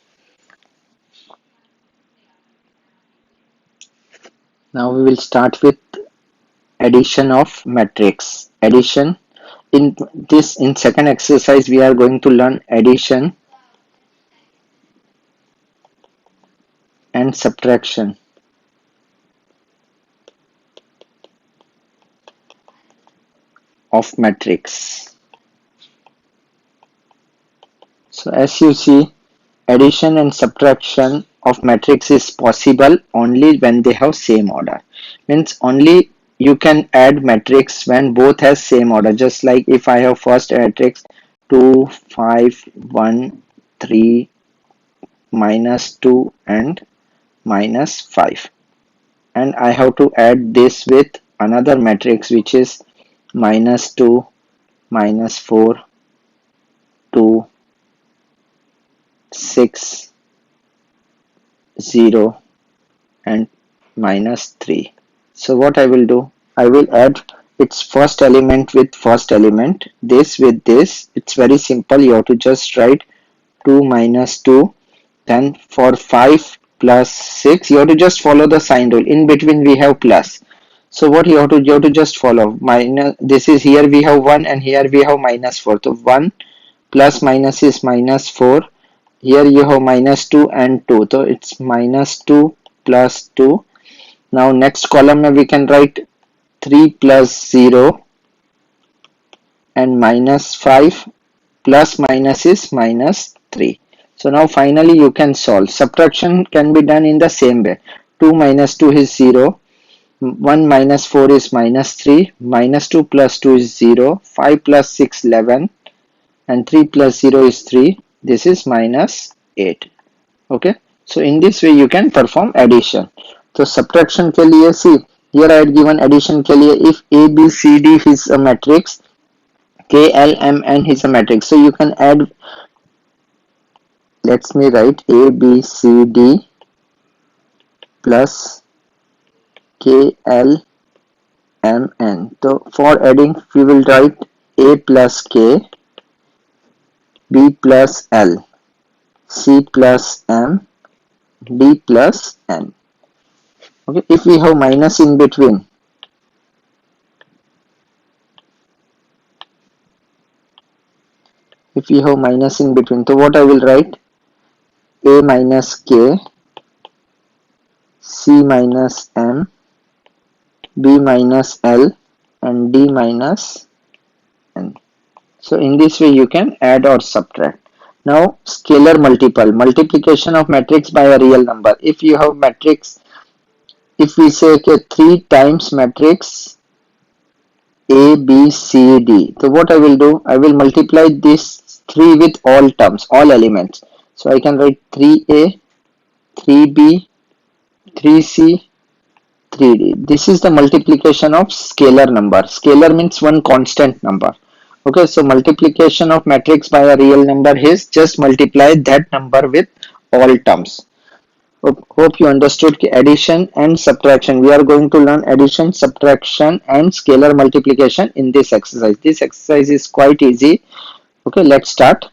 Now we will start with addition of matrix. Addition. In second exercise we are going to learn addition and subtraction of matrix. So as you see, addition and subtraction of matrix is possible only when they have same order. Means only you can add matrix when both has same order. Just like if I have first matrix 2, 5, 1, 3, minus 2 and minus 5. And I have to add this with another matrix which is minus 2, minus 4, 2, 6, 0 and minus 3. So what I will do, I will add its first element with first element, this with this. It's very simple. You have to just write 2 minus 2. Then for 5 plus 6, you have to just follow the sign rule. In between we have plus. So what you have to just follow. Minus, this is here we have 1 and here we have minus 4. So 1 plus minus is minus 4. Here you have minus 2 and 2. So it's minus 2 plus 2. Now next column we can write 3 plus 0 and minus 5 plus minus is minus 3. So now finally you can solve. Subtraction can be done in the same way. 2 minus 2 is 0. 1 minus 4 is minus 3. Minus 2 plus 2 is 0. 5 plus 6 11 and 3 plus 0 is 3. This is minus 8. Okay. So in this way you can perform addition. तो subtraction के लिए see here I had given addition के लिए if A B C D is a matrix, k l m n is a matrix, so you can add, let me write a b c d plus k l m n. So for adding we will write a plus k, b plus l, c plus m, d plus n. Okay, if we have minus in between, so what I will write, a minus k, c minus m, b minus l and d minus n. So in this way you can add or subtract. Now scalar multiplication of matrix by a real number. If you have matrix, if we say okay, 3 times matrix A, B, C, D. So what I will do, I will multiply this 3 with all terms, all elements. So I can write 3A, 3B, 3C, 3D. This is the multiplication of scalar number. Scalar means one constant number. Okay, so multiplication of matrix by a real number is just multiply that number with all terms. Hope you understood addition and subtraction. We are going to learn addition, subtraction and scalar multiplication in this exercise. This exercise is quite easy. Okay, let's start.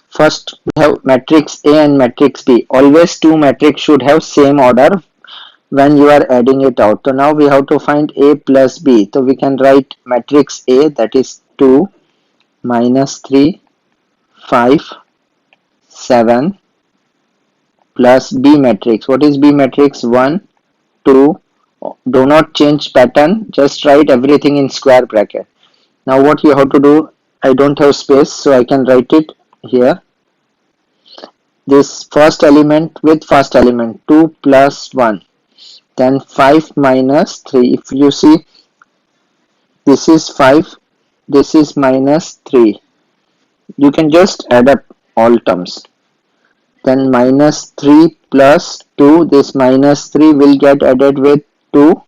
First we have matrix A and matrix B. Always two matrix should have same order when you are adding it out. So now we have to find A plus B. So we can write matrix A, that is 2, minus 3, 5, 7, plus B matrix. What is B matrix? 1, 2. Do not change pattern, just write everything in square bracket. Now what you have to do, I don't have space, so I can write it here. This first element with first element, 2 plus 1, then 5 minus 3. If you see, this is 5, this is minus 3. You can just add up all terms. Then minus 3 plus 2, this minus 3 will get added with 2,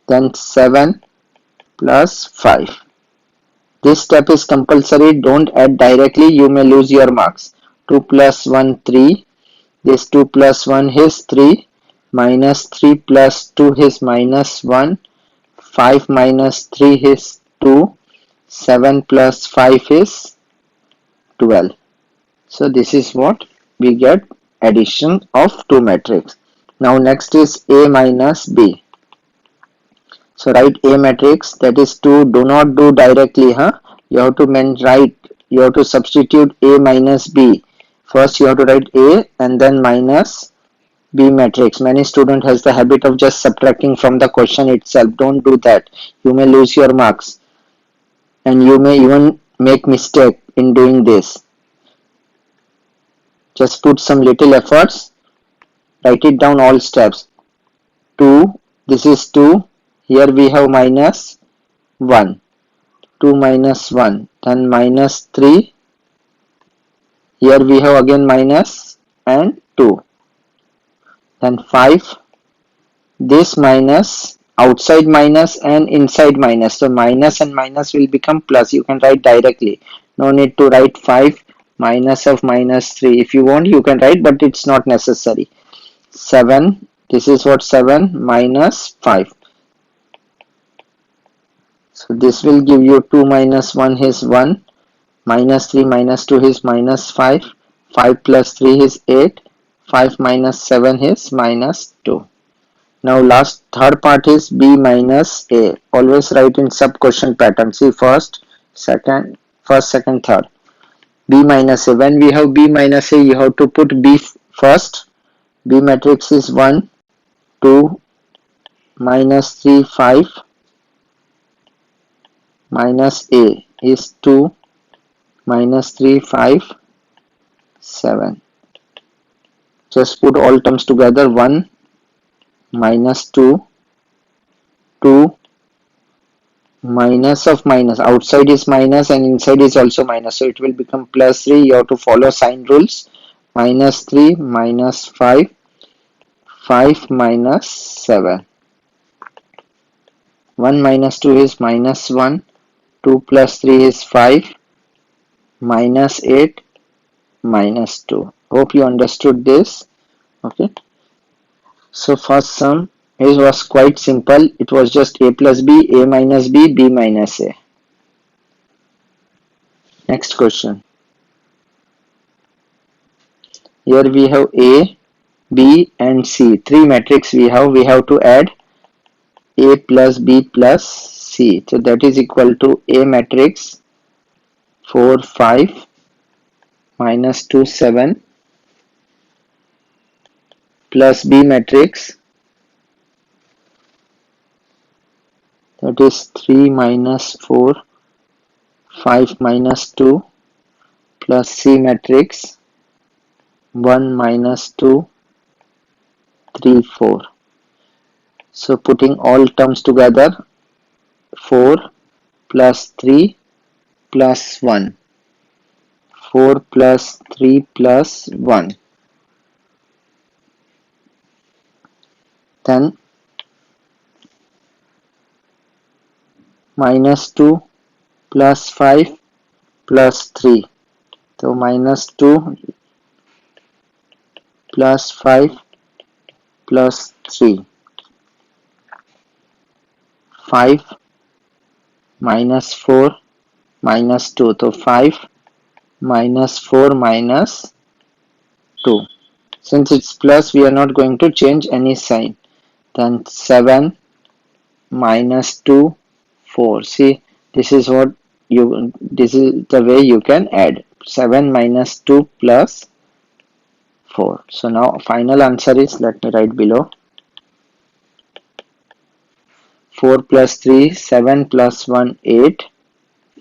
then 7 plus 5. This step is compulsory, don't add directly, you may lose your marks. 2 plus 1, 3, this 2 plus 1 is 3, minus 3 plus 2 is minus 1, 5 minus 3 is 2, 7 plus 5 is 12. So this is what we get, addition of two matrix. Now next is A minus B. So write A matrix, that is 2. Do not do directly, you have to write, you have to substitute A minus B. First you have to write A and then minus B matrix. Many students has the habit of just subtracting from the question itself. Don't do that, you may lose your marks and you may even make mistake in doing this. Just put some little efforts, write it down all steps. 2, this is 2, here we have minus 1, 2 minus 1, then minus 3, here we have again minus and 2, then 5, this minus, outside minus and inside minus, so minus and minus will become plus. You can write directly, no need to write 5 minus of minus 3. If you want you can write, but it's not necessary. 7, this is what, 7 minus 5, so this will give you 2 minus 1 is 1, minus 3 minus 2 is minus 5, 5 plus 3 is 8, 5 minus 7 is minus 2. Now last third part is B minus A. Always write in sub question pattern. See, first, second, third. B minus A. When we have B minus A, you have to put B first. B matrix is 1, 2, minus 3, 5, minus A is 2, minus 3, 5, 7. Just put all terms together. 1, minus 2, 2, minus of minus, outside is minus and inside is also minus, so it will become plus 3. You have to follow sign rules. Minus 3, minus 5, 5 minus 7. 1 minus 2 is minus 1, 2 plus 3 is 5, minus 8, minus 2. Hope you understood this. Okay. So first sum, it was quite simple. It was just A plus B, A minus B, B minus A. Next question. Here we have A, B and C. Three matrix we have to add A plus B plus C. So that is equal to A matrix 4, 5, minus 2, 7 plus B matrix, that is 3 minus 4, 5 minus 2 plus C matrix 1 minus 2, 3, 4. So putting all terms together, 4 plus 3 plus 1, 4 plus 3 plus 1. Then minus 2 plus 5 plus 3. So minus 2 plus 5 plus 3. 5 minus 4 minus 2. So 5 minus 4 minus 2. Since it's plus, we are not going to change any sign. Then 7 minus 2, 4. See, this is the way you can add. 7 minus 2 plus 4. So now final answer is, let me write below, 4 plus 3, 7 plus 1, 8,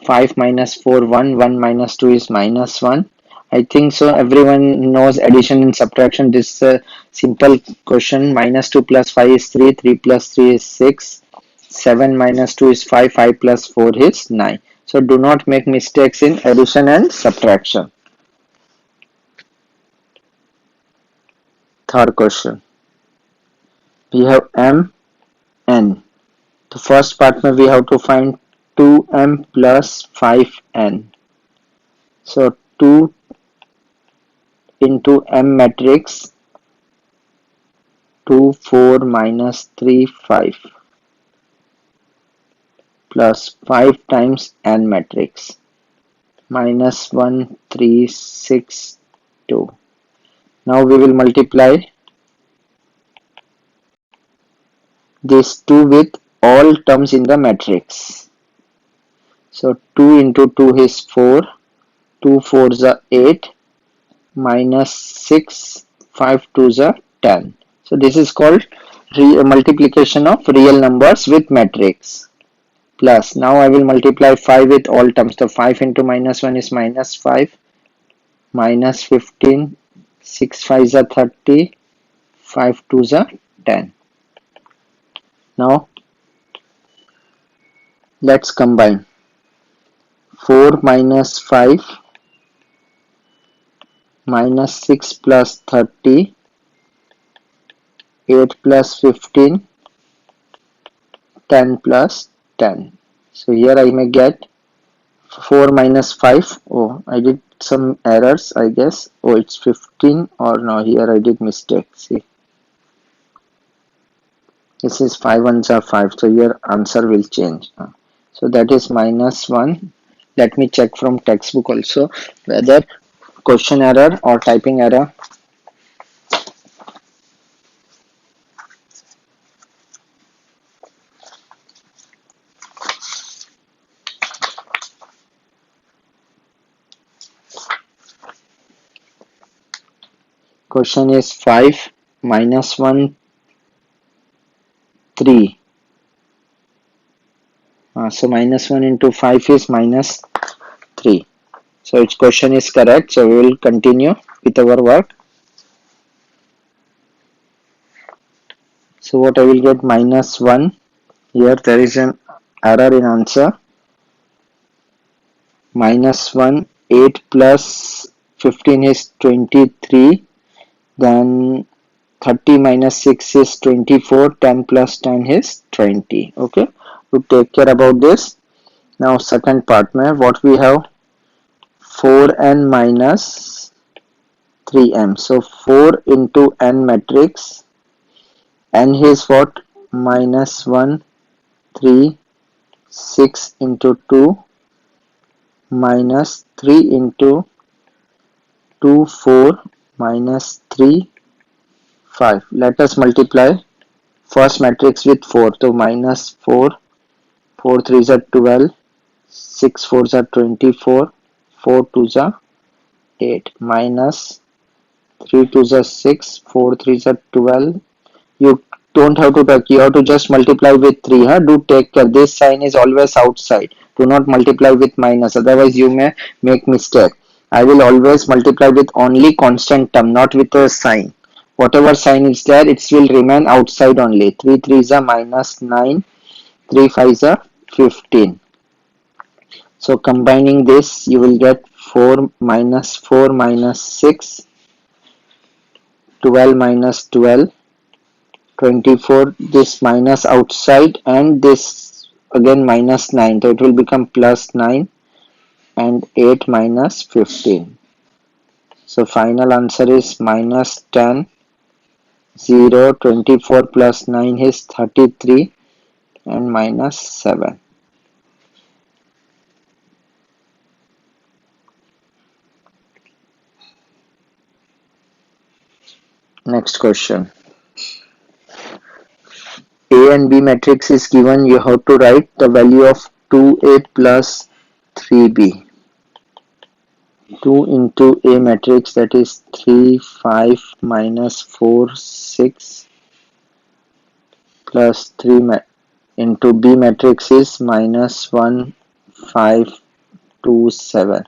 5 minus 4, 1, 1 minus 2 is minus 1. I think so everyone knows addition and subtraction. This is a simple question. Minus 2 plus 5 is 3, 3 plus 3 is 6, 7 minus 2 is 5, 5 plus 4 is 9. So do not make mistakes in addition and subtraction. Third question. We have m, n. The first part we have to find 2m plus 5n. So 2 into m matrix, 2, 4 minus 3, 5 plus 5 times n matrix, minus 1, 3, 6, 2. Now we will multiply this 2 with all terms in the matrix. So 2 into 2 is 4, 2 4s are 8, minus 6, 5 2s are 10. So this is called multiplication of real numbers with matrix. Plus, now I will multiply 5 with all terms. So 5 into minus 1 is minus 5, minus 15, 6 5s are 30, 5 2s are 10. Now let's combine 4 minus 5 minus 6 plus 30, 8 plus 15, 10 plus 10. So here I may get 4 minus 5. Oh, I did some errors, I guess. Oh, it's 15, or no, here I did mistake. See, this is 5 ones are 5, so your answer will change. So that is minus 1. Let me check from textbook also whether question error or typing error. Question is 5 minus 1 3. So minus 1 into 5 is minus 3. So its question is correct. So we will continue with our work. So what I will get, minus 1. Here there is an error in answer. Minus 1, 8 plus 15 is 23. Then 30 minus 6 is 24. 10 plus 10 is 20. Okay. To take care about this. Now second part mein what we have, 4n minus 3m. So 4 into n matrix, n is what, minus 1, 3, 6 into 2, minus 3 into 2, 4, minus 3, 5. Let us multiply first matrix with 4. So minus 4, 4 3s are 12, 6 4s are 24, 4 2s are 8, minus 3 2s are 6, 4 3s are 12. You don't have to talk, you have to just multiply with 3. Do take care, this sign is always outside. Do not multiply with minus, otherwise you may make mistake. I will always multiply with only constant term, not with a sign. Whatever sign is there, it will remain outside only. 3 3s are minus 9, 3 5s are 15. So combining this, you will get 4 minus 6, 12 minus 12, 24, this minus outside, and this again minus 9, so it will become plus 9, and 8 minus 15. So final answer is minus 10, 0, 24 plus 9 is 33, and minus 7. Next question. A and B matrix is given. You have to write the value of 2A plus 3B. 2 into A matrix, that is 3, 5 minus 4, 6 plus 3 into B matrix is minus 1, 5, 2, 7.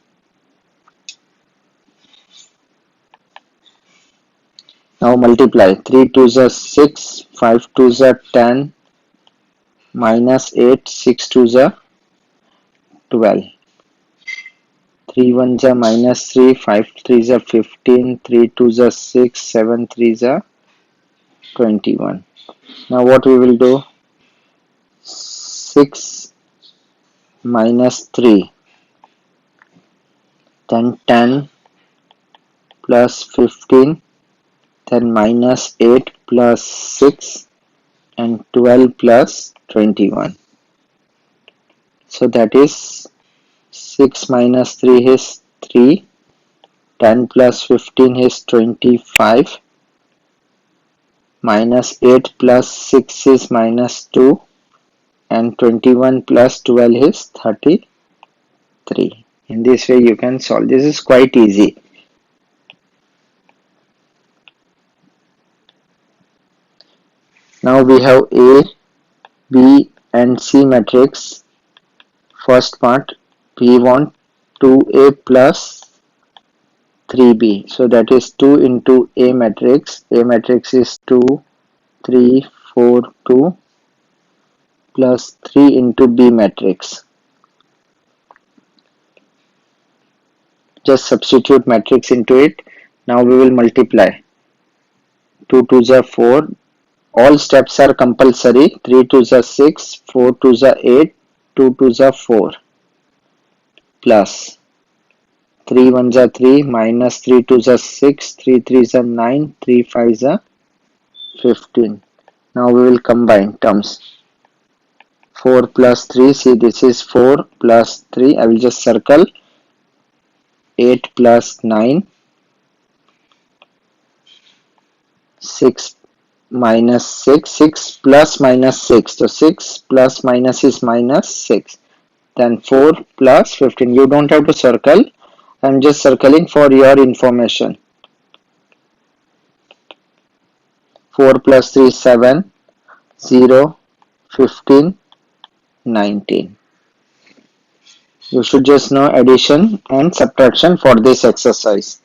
Now multiply 3 2s are 6, 5 2s are 10, minus 8, 6 2s are 12. 3 1s are minus 3, 5 3s are 15, 3 2s are 6, 7 3s are 21. Now what we will do? 6 minus 3, then 10 plus 15, then minus 8 plus 6, and 12 plus 21. So that is 6 minus 3 is 3, 10 plus 15 is 25, minus 8 plus 6 is minus 2, and 21 plus 12 is 33. In this way you can solve. This is quite easy. Now we have A, B and C matrix. First part, we want 2A plus 3B. So that is 2 into A matrix. A matrix is 2, 3, 4, 2 plus 3 into B matrix. Just substitute matrix into it. Now we will multiply. 2 2s are 4. All steps are compulsory. 3 2s are 6, 4 2s are 8, 2 2s are 4 plus 3 1s are 3, minus 3 2s are 6, 3 3s are 9, 3 5s are 15. Now we will combine terms. 4 plus 3, see this is 4 plus 3, I will just circle. 8 plus 9, 6 minus 6, 6 plus minus 6, so 6 plus minus is minus 6, then 4 plus 15. You don't have to circle, I am just circling for your information. 4 plus 3 is 7, 0, 15, 19. You should just know addition and subtraction for this exercise.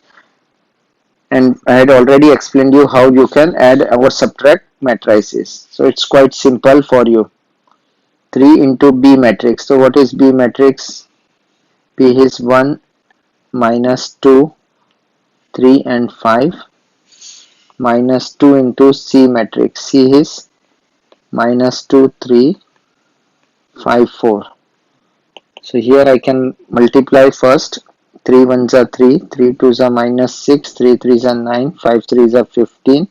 And I had already explained you how you can add or subtract matrices. So it's quite simple for you. 3 into B matrix. So what is B matrix? B is 1, minus 2, 3 and 5, minus 2 into C matrix. C is minus 2, 3, 5, 4. So here I can multiply first. 3 1s are 3, 3 2s are minus 6, 3 3s are 9, 5 3s are 15.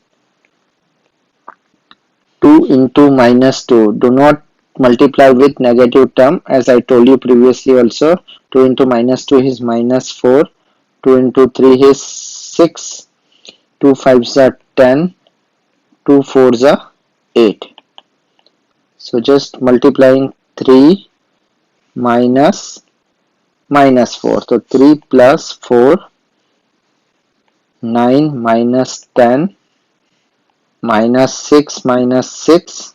2 into minus 2. Do not multiply with negative term, as I told you previously also. 2 into minus 2 is minus 4. 2 into 3 is 6. 2 5s are 10. 2 4s are 8. So just multiplying 3 minus 4. So 3 plus 4, 9 minus 10, minus 6 minus 6,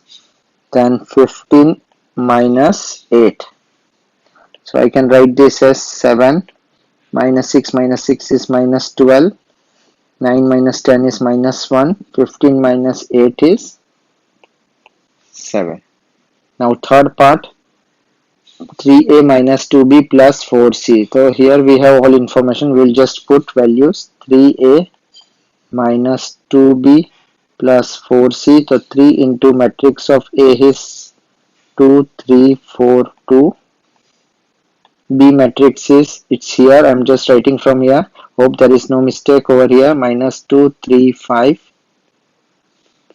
then 15 minus 8. So I can write this as 7, minus 6 is minus 12, 9 minus 10 is minus 1, 15 minus 8 is 7. Now third part, 3a minus 2b plus 4c. So here we have all information. We will just put values. 3a minus 2b plus 4c. So 3 into matrix of A is 2, 3, 4, 2. B matrix is, it's here, I'm just writing from here. Hope there is no mistake over here. Minus 2, 3, 5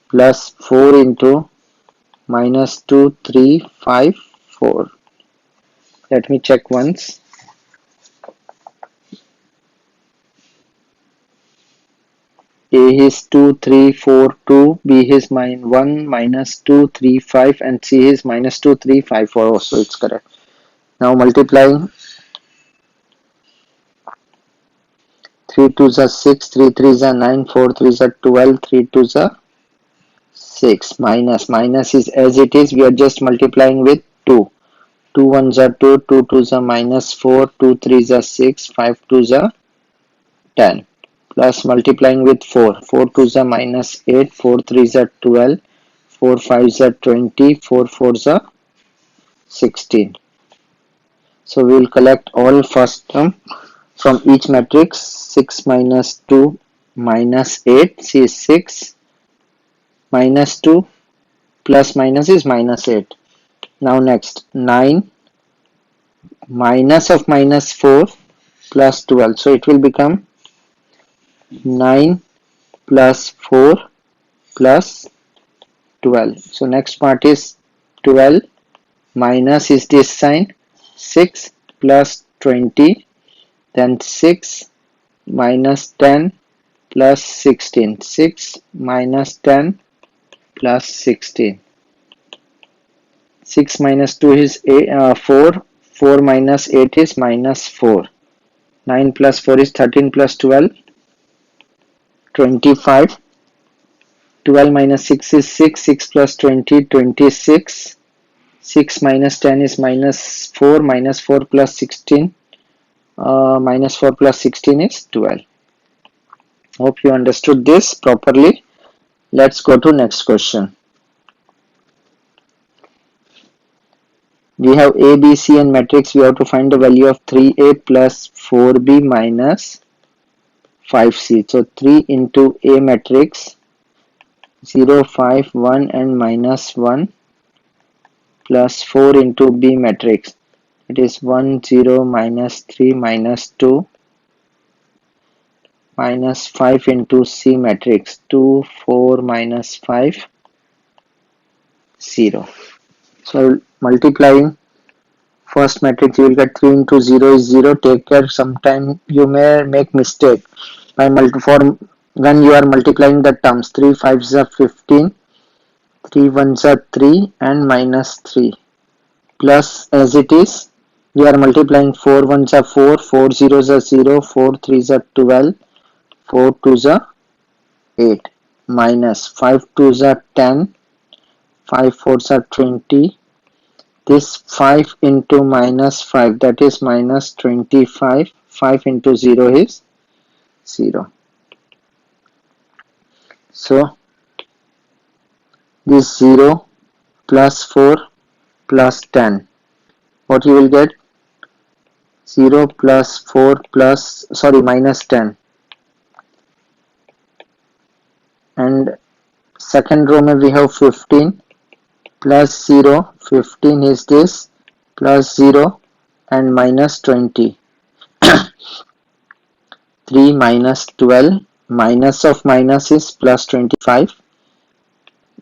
plus 4 into minus 2, 3, 5, 4. Let me check once. A is 2, 3, 4, 2, B is 1, minus 2, 3, 5, and C is minus 2, 3, 5, 4. So it's correct. Now multiplying 3 2s are 6, 3 3s are 9, 4 3s are 12, 3 2s are 6. Minus is as it is, we are just multiplying with 2. 2 1s are 2, 2 2s are minus 4, 2 3s are 6, 5 2s are 10. Plus multiplying with 4, 4 2s are minus 8, 4 3s are 12, 4 5s are 20, 4 4s are 16. So we will collect all first term from each matrix. 6 minus 2 minus 8, see 6 minus 2 plus minus is minus 8. Now next 9 minus of minus 4 plus 12. So it will become 9 plus 4 plus 12. So next part is 12 minus is this sign, 6 plus 20, then 6 minus 10 plus 16, 6 minus 10 plus 16. 6 minus 2 is 4, 4 minus 8 is minus 4, 9 plus 4 is 13 plus 12, 25, 12 minus 6 is 6, 6 plus 20, 26, 6 minus 10 is minus 4, minus 4 plus 16, minus 4 plus 16 is 12. Hope you understood this properly. Let's go to next question. We have A, B, C and matrix. We have to find the value of 3A plus 4B minus 5C. So 3 into A matrix, 0, 5, 1 and minus 1 plus 4 into B matrix. It is 1, 0, minus 3, minus 2, minus 5 into C matrix, 2, 4, minus 5, 0. So multiplying first matrix, you will get 3 into 0 is 0. Take care, sometime you may make mistake by when you are multiplying the terms. 3 5s are 15, 3 1s are 3 and minus 3 plus as it is. We are multiplying 4 1s are 4, 4 zeros are 0, 4 3s are 12, 4 2s are 8 minus 5 2s are 10, 5 4s are 20. This 5 into minus 5, that is minus 25. 5 into 0 is 0. So this 0 plus 4 plus 10. What you will get? 0 plus 4 plus, sorry, minus 10. And second row we have 15 plus 0. 15 is this plus 0 and minus 20. 3 minus 12, minus of minus is plus 25,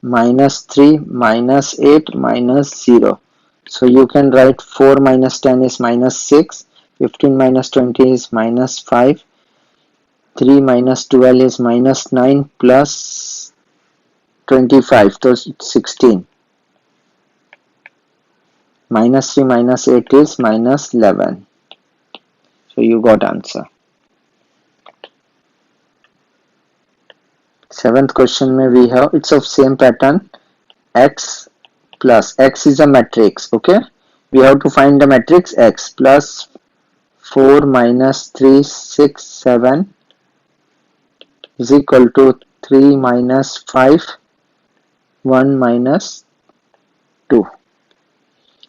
minus 3, minus 8, minus 0. So you can write 4 minus 10 is minus 6, 15 minus 20 is minus 5, 3 minus 12 is minus 9 plus 25, so 16. Minus 3 minus 8 is minus 11. So you got answer. Seventh question mein we have, it's of same pattern, x plus, x is a matrix, okay? We have to find the matrix x plus 4 minus 3, 6, 7 is equal to 3 minus 5, 1 minus 2.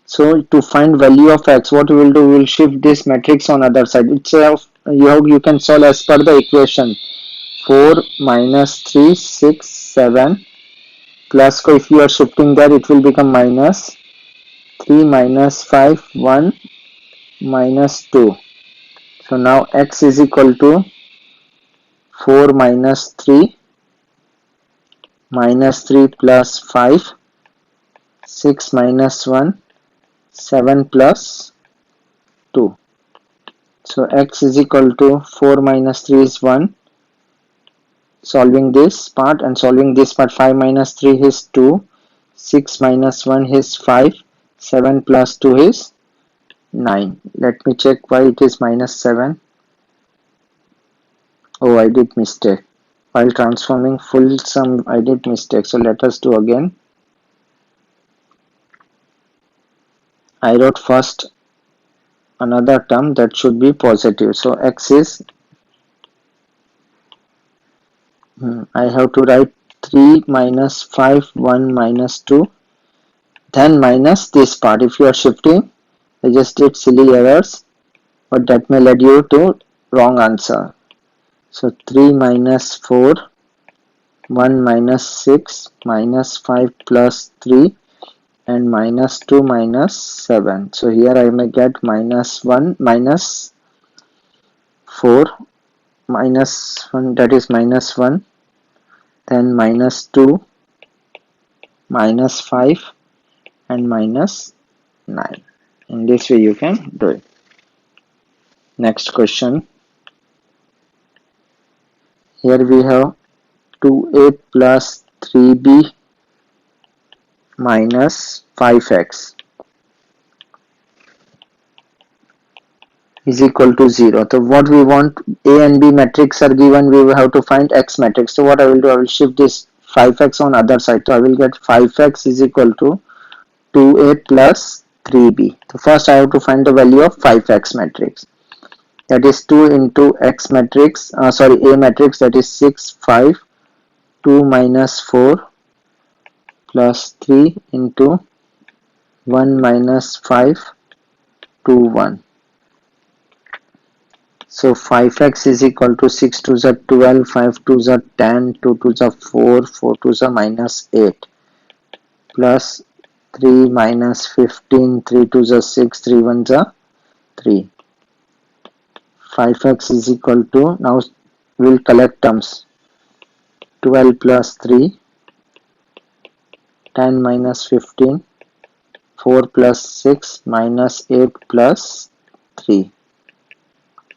So to find value of x, what we will do, we will shift this matrix on other side. It's you can solve as per the equation. 4 minus 3, 6, 7 plus, if you are shifting there, it will become minus 3 minus 5, 1 minus 2. So now x is equal to 4 minus 3 plus 5, 6 minus 1, 7 plus 2. So x is equal to 4 minus 3 is 1. Solving this part and solving this part, 5 minus 3 is 2, 6 minus 1 is 5, 7 plus 2 is 9. Let me check why it is minus 7. Oh, I did mistake. While transforming full sum, I did mistake. So let us do again. I wrote first another term that should be positive. So x is, I have to write 3 minus 5, 1 minus 2, then minus this part. If you are shifting, I just did silly errors, but that may lead you to wrong answer. So 3 minus 4, 1 minus 6, minus 5 plus 3, and minus 2 minus 7. So here I may get minus 1 minus 4 minus 1, that is minus 1, then minus 2 minus 5 and minus 9. In this way you can do it. Next question. Here we have 2a plus 3b minus 5x is equal to 0. So what we want, A and B matrix are given, we will have to find X matrix. So what I will do, I will shift this 5x on other side. So I will get 5x is equal to 2a plus 3b. So first I have to find the value of 5x matrix. That is 2 into X matrix, A matrix, that is 6, 5, 2 minus 4 plus 3 into 1 minus 5, 2, 1. So 5x is equal to 6 to the 12, 5 to the 10, 2 to the 4, 4 to the minus 8, plus 3 minus 15, 3 to the 6, 3 1 the 3. 5x is equal to, now we'll collect terms, 12 plus 3, 10 minus 15, 4 plus 6 minus 8 plus 3.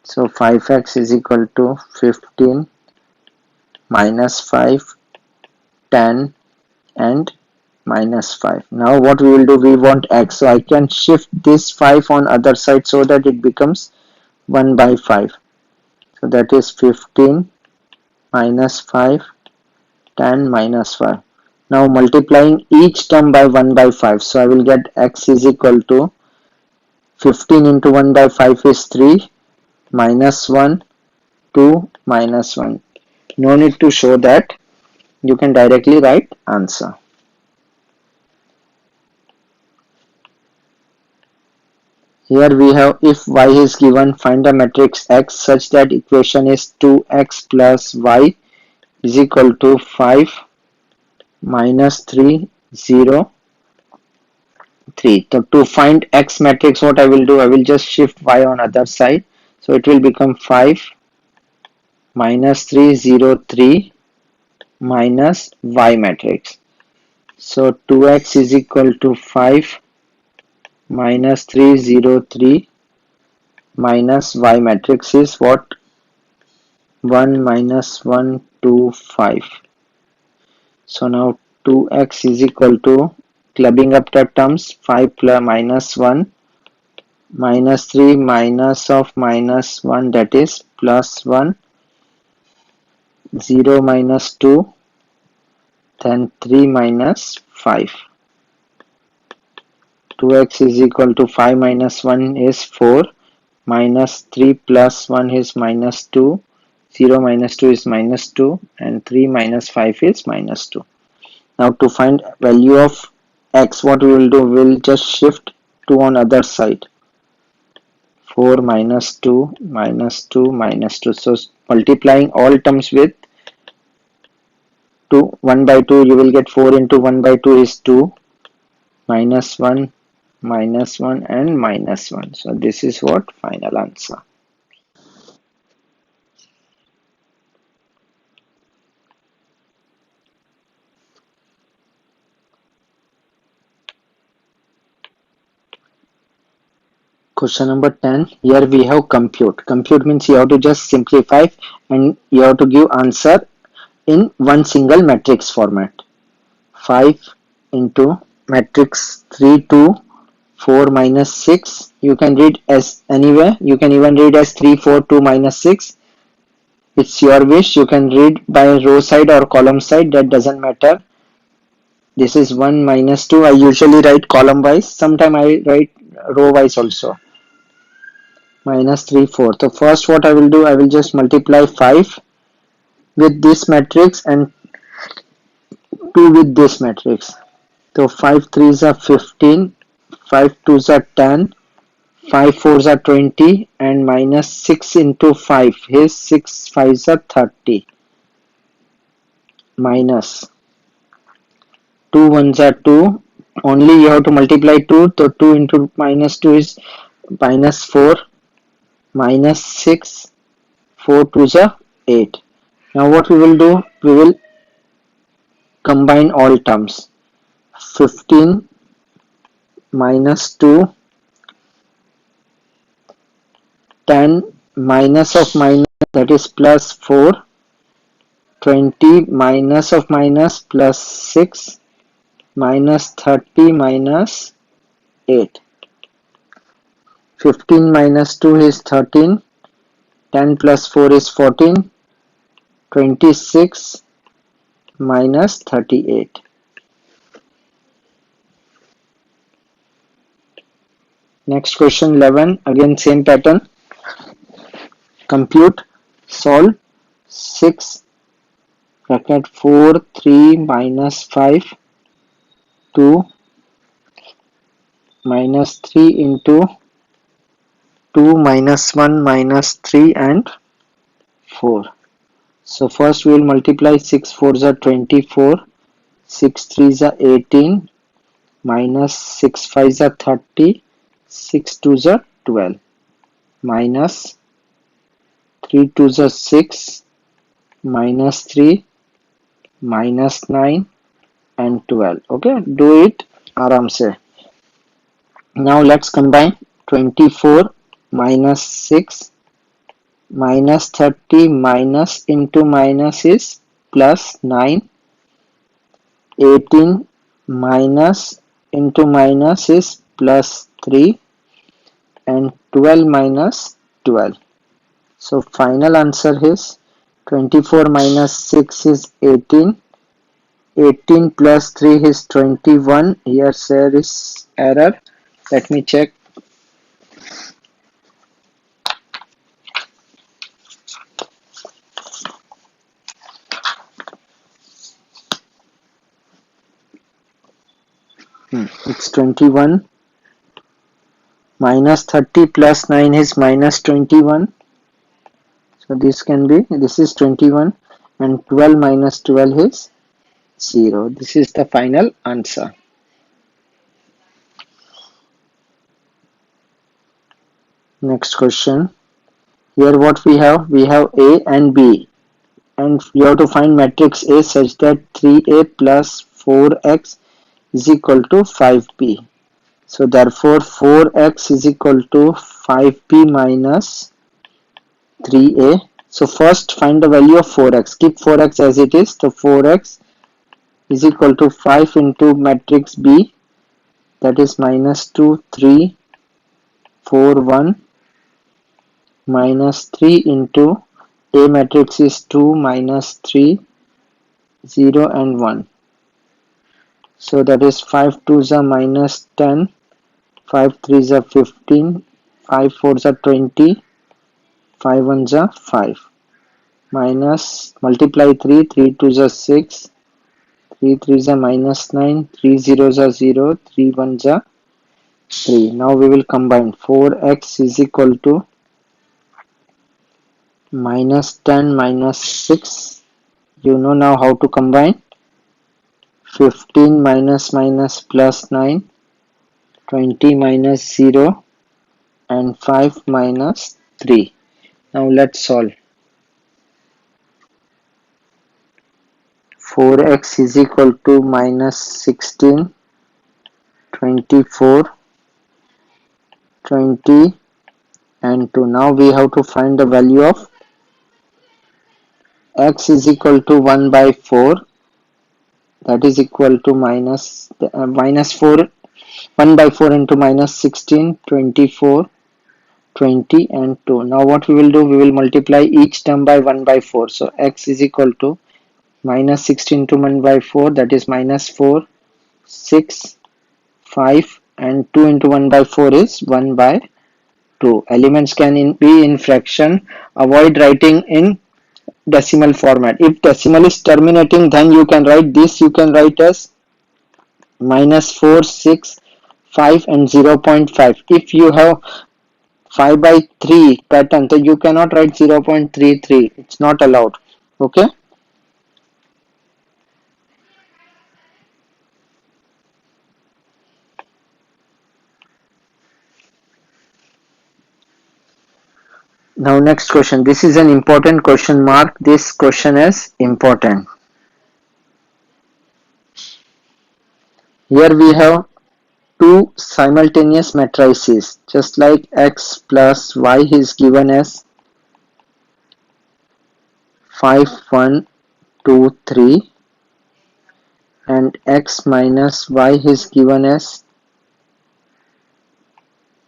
So 5x is equal to 15 minus 5, 10 and minus 5. Now what we will do, we want x, so I can shift this 5 on other side so that it becomes 1 by 5. So that is 15 minus 5, 10 minus 5. Now multiplying each term by 1 by 5, so I will get x is equal to 15 into 1 by 5 is 3, minus 1, 2, minus 1. No need to show that, you can directly write answer. Here we have, if y is given, find the matrix X such that equation is 2x plus y is equal to 5 minus 3, 0, 3. So to find X matrix, what I will do, I will just shift y on other side. So it will become 5 minus 3, 0, 3 minus y matrix. So 2x is equal to 5 minus 3, 0, 3 minus y matrix is what? 1 minus 1, 2, 5. So now 2x is equal to, clubbing up the terms, 5 plus minus 1, minus 3 minus of minus 1, that is plus 1, 0 minus 2, then 3 minus 5. 2x is equal to 5 minus 1 is 4, minus 3 plus 1 is minus 2, 0 minus 2 is minus 2, and 3 minus 5 is minus 2. Now to find value of x, what we will do, we will just shift 2 on other side. 4 minus 2 minus 2 minus 2. So multiplying all terms with 2, 1 by 2, you will get 4 into 1 by 2 is 2, minus 1, minus 1 and minus 1. So this is what final answer. Question number 10. Here we have compute. Compute means you have to just simplify and you have to give answer in one single matrix format. 5 into matrix 3, 2, 4 minus 6. You can read as anywhere. You can even read as 3, 4, 2 minus 6. It's your wish. You can read by row side or column side, that doesn't matter. This is 1 minus 2. I usually write column wise. Sometimes I write row wise also. Minus 3 4. So first what I will do, I will just multiply 5 with this matrix and 2 with this matrix. So 5 3s are 15, 5 2s are 10, 5 4s are 20, and minus 6 into 5 is 6 5s are 30, minus 2 1s are 2. Only you have to multiply 2, so 2 into minus 2 is minus 4, minus 6, 4 2s are 8. Now what we will do, we will combine all terms. 15 minus 2, 10 minus of minus, that is plus 4, 20 minus of minus plus 6, minus 30 minus 8. 15 minus 2 is 13, 10 plus 4 is 14, 26 minus 38. Next question 11, again same pattern. Compute, solve. 6 bracket 4 3 minus 5 2 minus 3 into 2 minus 1 minus 3 and 4. So first we will multiply 6 4s are 24, 6 3s are 18, minus 6 5s are 30, 6 2s are 12, minus 3 2s are 6, minus 3, minus 9 and 12. Okay, do it aram se. Now let's combine. 24 minus 6 minus 30 minus into minus is plus 9, 18 minus into minus is plus 3, and 12 minus 12. So final answer is 24 minus 6 is 18, 18 plus 3 is 21. Here there is error. Let me check. It's 21. Minus 30 plus 9 is minus 21. So this can be, this is 21, and 12 minus 12 is 0. This is the final answer. Next question. Here what we have A and B, and you have to find matrix A such that 3A plus 4x is equal to 5b. So therefore 4x is equal to 5b minus 3a. So first find the value of 4x. Keep 4x as it is. So 4x is equal to 5 into matrix B, that is minus 2 3 4 1, minus 3 into A matrix is 2 minus 3 0 and 1. So that is 5 2s are minus 10, 5 3s are 15, 5 4s are 20, 5 1s are 5, minus multiply 3, 3 2s are 6, 3 3s are minus 9, 3 zeros are 0, 3 1s are 3. Now we will combine. 4x is equal to minus 10 minus 6. You know now how to combine. 15 minus minus plus 9, 20 minus 0, and 5 minus 3. Now let's solve. 4x is equal to minus 16, 24, 20 and 2. Now we have to find the value of x is equal to 1 by 4, that is equal to minus 4, 1 by 4 into minus 16, 24, 20 and 2. Now what we will do, we will multiply each term by 1 by 4. So x is equal to minus 16 to 1 by 4, that is minus 4, 6, 5, and 2 into 1 by 4 is 1 by 2. Elements can be in fraction. Avoid writing in decimal format. If decimal is terminating, then you can write this, you can write as minus 4, 6, 5 and 0.5. If you have 5 by 3 pattern, so you cannot write 0.33. It's not allowed. Okay. Now next question. This is an important question mark. This question is important. Here we have two simultaneous matrices, just like x plus y is given as 5, 1, 2, 3, and x minus y is given as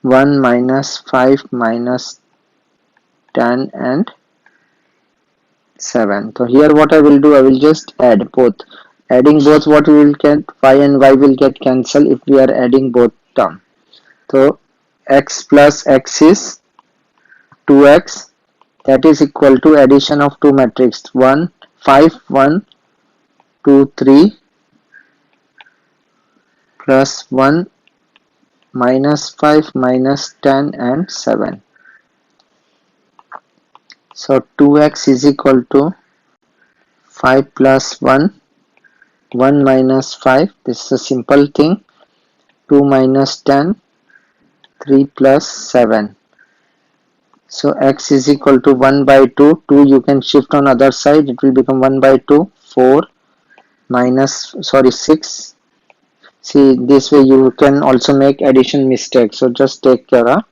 1 minus 5 minus 10 and 7. So here what I will do, I will just add both. Adding both, what we will get, y and y will get cancelled if we are adding both term. So x plus x is 2x, that is equal to addition of two matrices 1, 5, 1, 2, 3 plus 1 minus 5 minus 10 and 7. So 2x is equal to 5 plus 1, 1 minus 5, this is a simple thing, 2 minus 10, 3 plus 7. So x is equal to 1 by 2, 2 you can shift on other side, it will become 1 by 2, 4 minus, sorry 6. See, this way you can also make addition mistake, so just take care of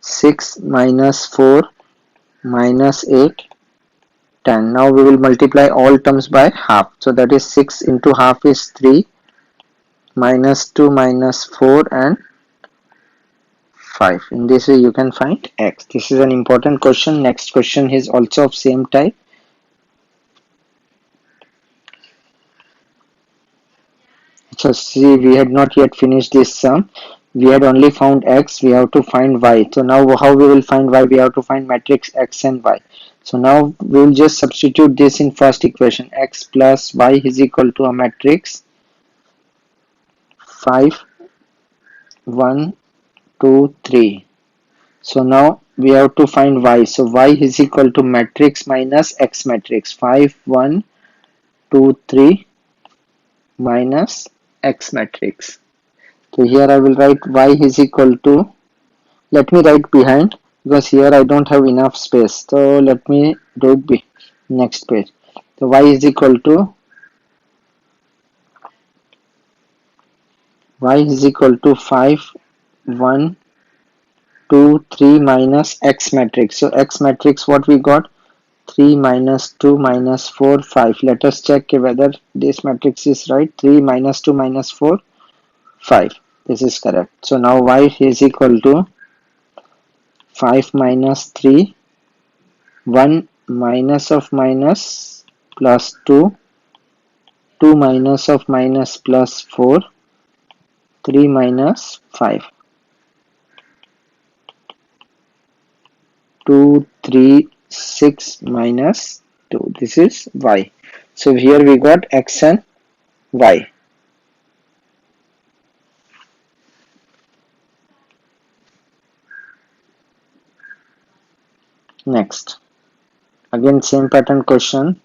6 minus 4 minus 8, 10. Now we will multiply all terms by half, so that is 6 into half is 3, minus 2 minus 4 and 5. In this way you can find x. This is an important question. Next question is also of same type. So see, we had not yet finished this sum. We had only found x, we have to find y. So now how we will find y? We have to find matrix x and y. So now we will just substitute this in first equation. X plus y is equal to a matrix 5, 1, 2, 3. So now we have to find y. So y is equal to matrix minus x matrix 5, 1, 2, 3 minus x matrix. So here I will write y is equal to, let me write behind because here I don't have enough space. So let me do it next page. So y is equal to 5, 1, 2, 3 minus x matrix. So x matrix what we got? 3 minus 2 minus 4, 5. Let us check whether this matrix is right. 3 minus 2 minus 4, 5. This is correct. So now y is equal to 5 minus 3, 1 minus of minus plus 2, 2 minus of minus plus 4, 3 minus 5. 2, 3, 6 minus 2. This is y. So here we got x and y. Next, again same pattern question.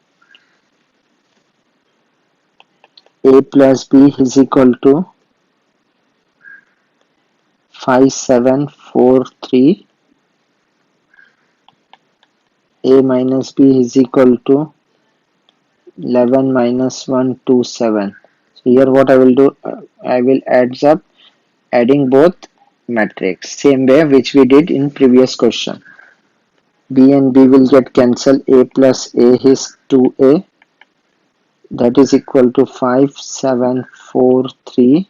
A plus b is equal to 5, 7, 4, 3. A minus b is equal to 11 minus 1, 2, 7. So here what I will do, I will add up adding both matrix same way which we did in previous question. B and B will get cancelled. A plus A is 2A, that is equal to 5, 7, 4, 3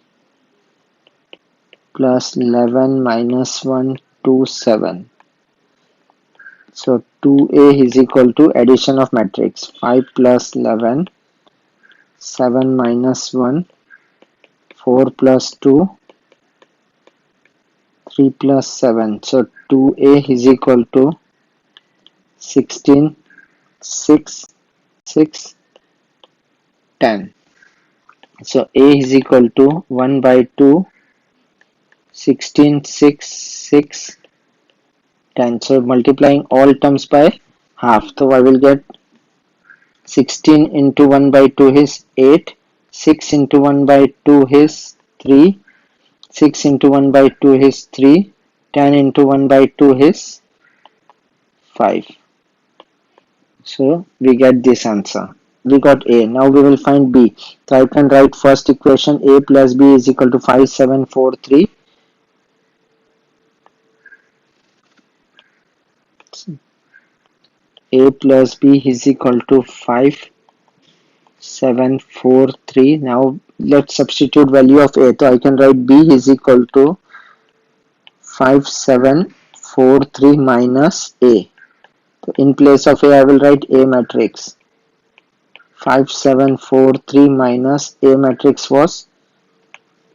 plus 11 minus 1 2 7. So 2a is equal to addition of matrix 5 plus 11, 7 minus 1, 4 plus 2, 3 plus 7. So 2a is equal to 16, 6, 6, 10. So a is equal to 1 by 2, 16, 6, 6, 10. So multiplying all terms by half. So I will get 16 into 1 by 2 is 8, 6 into 1 by 2 is 3, 6 into 1 by 2 is 3, 10 into 1 by 2 is 5. So we get this answer. We got A. Now we will find B. So I can write first equation A plus B is equal to 5, 7, 4, 3. A plus B is equal to 5, 7, 4, 3. Now let's substitute value of A. So I can write B is equal to 5, 7, 4, 3 minus A. So in place of A I will write A matrix. 5, 7, 4, 3 minus A matrix was,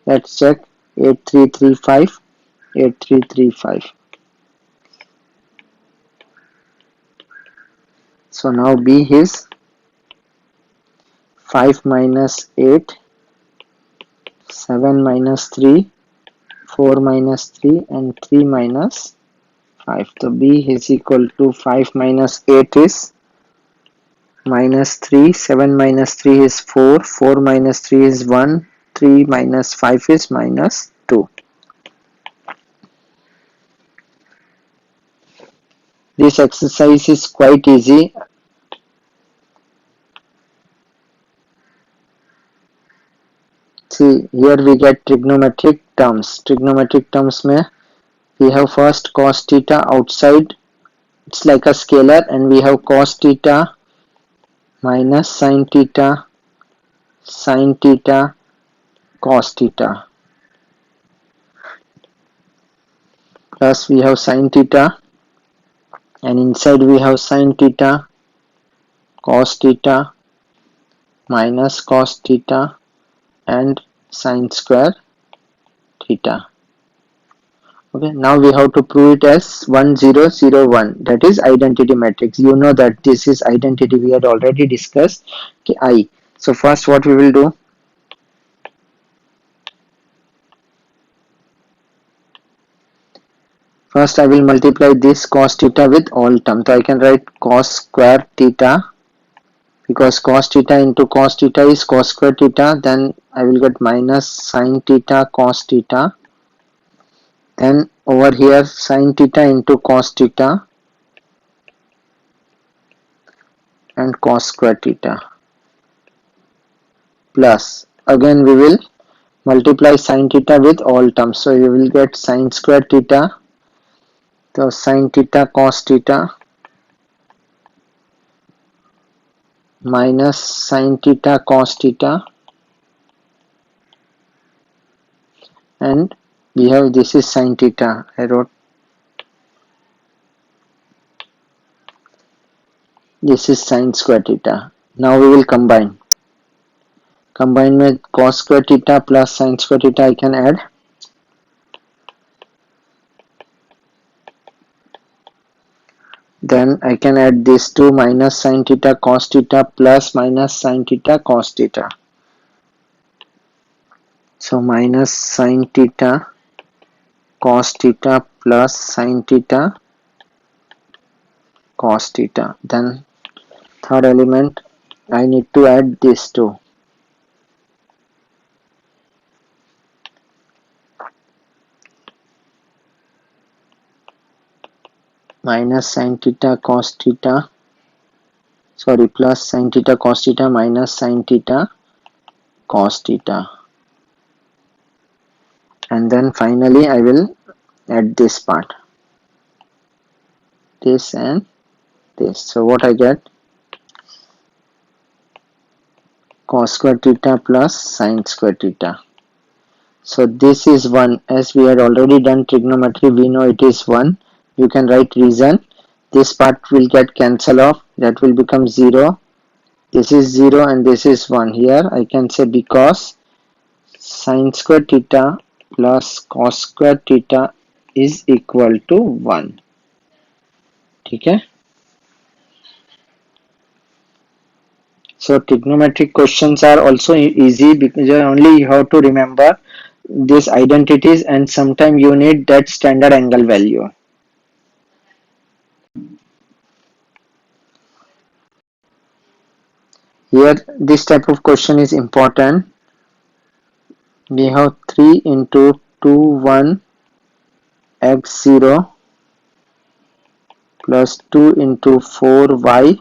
let's check, 8, 3, 3, 5, 8, 3, 3, 5. So now B is 5 minus 8, 7 minus 3, 4 minus 3 and 3 minus 5. So B is equal to 5 minus 8 is minus 3, 7 minus 3 is 4, 4 minus 3 is 1, 3 minus 5 is minus 2. This exercise is quite easy. See, here we get trigonometric terms. Trigonometric terms mein we have first cos theta outside, it's like a scalar, and we have cos theta minus sin theta, cos theta, plus we have sin theta, and inside we have sin theta, cos theta, minus cos theta, and sin square theta. Okay, now we have to prove it as 1 0 0 1, that is identity matrix. You know that this is identity, we had already discussed. Okay, I. So first what we will do, first I will multiply this cos theta with all terms. So I can write cos square theta, because cos theta into cos theta is cos square theta. Then I will get minus sin theta cos theta. Then over here sin theta into cos theta and cos square theta, plus again we will multiply sin theta with all terms. So you will get sin square theta. So sin theta cos theta minus sin theta cos theta, and we have, this is sin theta, I wrote, this is sin square theta. Now we will combine with cos square theta plus sin square theta. I can add, then I can add this to minus sin theta cos theta plus minus sin theta cos theta. So minus sin theta cos theta plus sin theta cos theta. Then third element I need to add this too. Minus sin theta cos theta, sorry, plus sin theta cos theta minus sin theta cos theta. And then finally I will add this part, this and this. So what I get, cos square theta plus sin square theta. So this is 1. As we had already done trigonometry, we know it is 1. You can write reason. This part will get cancelled off. That will become 0. This is 0 and this is 1. Here I can say because sin square theta plus cos square theta is equal to 1. Okay. So trigonometric questions are also easy because only you have to remember these identities and sometimes you need that standard angle value. Here this type of question is important. We have 3 into 2 1 x 0 plus 2 into 4 y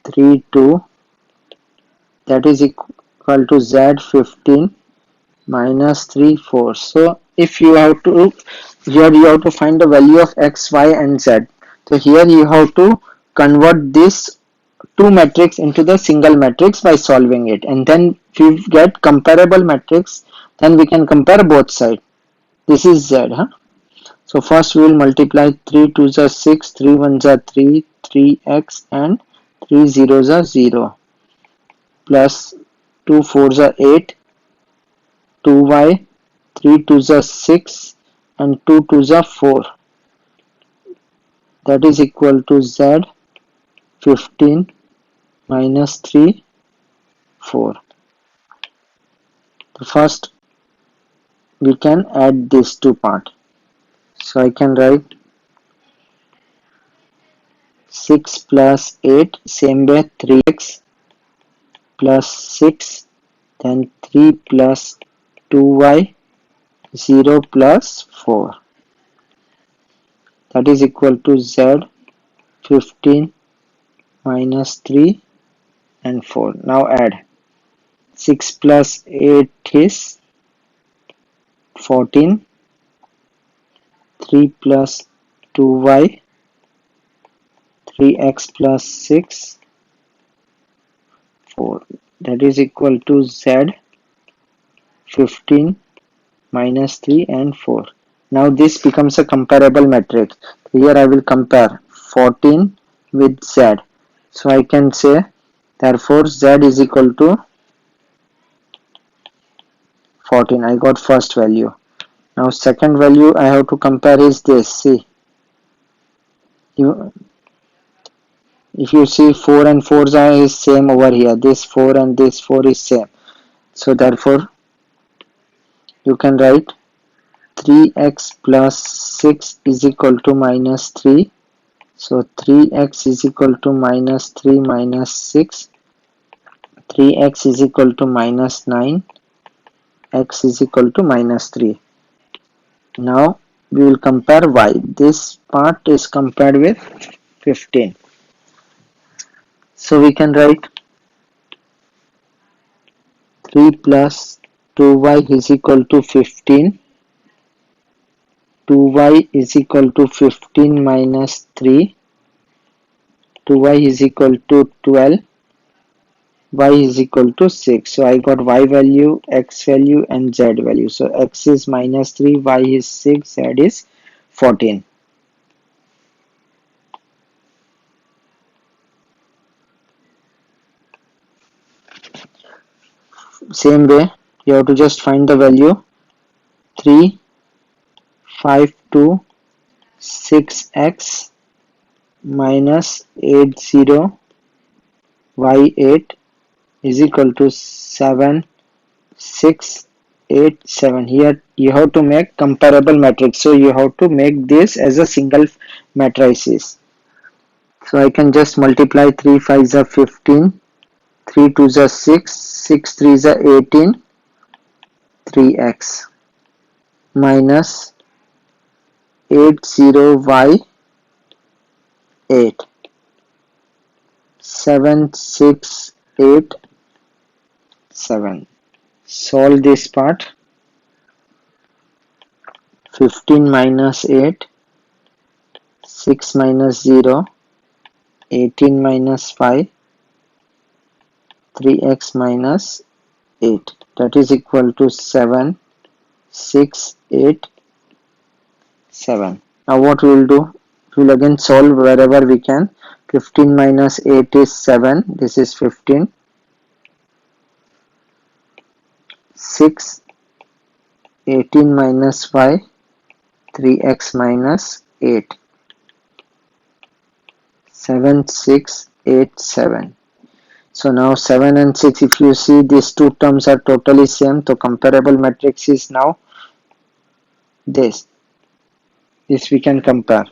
3 2, that is equal to z 15 minus 3 4. So if you have to, here you have to find the value of x, y and z. So here you have to convert this two matrix into the single matrix by solving it, and then if you get comparable matrix, then we can compare both sides. This is z, huh? So first we will multiply 3 2s are 6, 3 1s are 3, 3x and 3 zeros are 0 plus 2 4s are 8, 2y, 3 2s are 6 and 2 2s are 4, that is equal to z 15 minus 3 4. The first we can add these two parts. So I can write 6 plus 8 same way 3x plus 6, then 3 plus 2y 0 plus 4, that is equal to z 15 minus 3 and 4. Now add 6 plus 8 is 14, 3 plus 2y, 3x plus 6, 4, that is equal to z 15 minus 3 and 4. Now this becomes a comparable matrix. Here I will compare 14 with z. So I can say therefore z is equal to 14. I got first value. Now second value I have to compare is this. See, if you see 4 and 4 is same over here. This 4 and this 4 is same. So therefore you can write 3x plus 6 is equal to minus 3. So 3x is equal to minus 3 minus 6. 3x is equal to minus 9. X is equal to minus 3. Now we will compare y. This part is compared with 15. So we can write 3 plus 2y is equal to 15. 2y is equal to 15 minus 3. 2y is equal to 12. Y is equal to 6. So I got y value, x value and z value. So x is minus 3, y is 6, z is 14. Same way, you have to just find the value 3, 5, 2, 6x minus 80 y8 is equal to 7, 6, 8, 7. Here you have to make comparable matrix. So you have to make this as a single matrices. So I can just multiply 3 5s are 15, 3 2s are 6, 6 3s are 18, 3x minus 80y8, 7 6 8 7. Solve this part. 15 minus 8, 6 minus 0, 18 minus 5, 3x minus 8. That is equal to 7, 6, 8, 7. Now what we will do? We will again solve wherever we can. 15 minus 8 is 7. This is 15. 6, 18 minus y, 3x minus 8. 7, 6, 8, 7. So now 7 and 6, if you see these two terms are totally same, so comparable matrix is now this. This we can compare.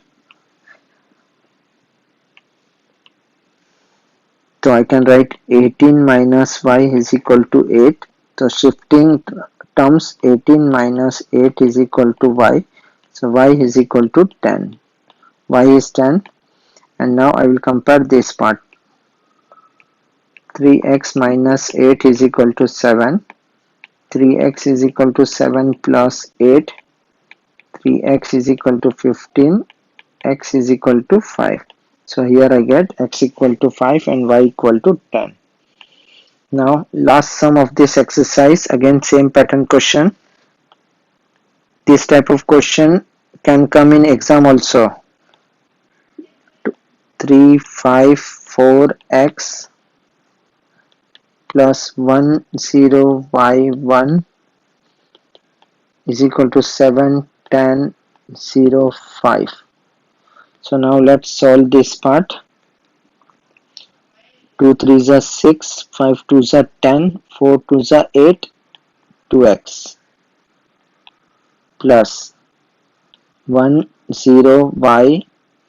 So I can write 18 minus y is equal to 8. So shifting terms, 18 minus 8 is equal to y. So y is equal to 10. Y is 10. And now I will compare this part. 3x minus 8 is equal to 7. 3x is equal to 7 plus 8. 3x is equal to 15. X is equal to 5. So here I get x equal to 5 and y equal to 10. Now last sum of this exercise, again same pattern question. This type of question can come in exam also. 3, 5, 4x plus 1, 0, y, 1 is equal to 7, 10, 0, 5. So now let's solve this part. 2 3s are 6, 5 2s are 10, 4 2s are 8, 2x plus 1, 0, y,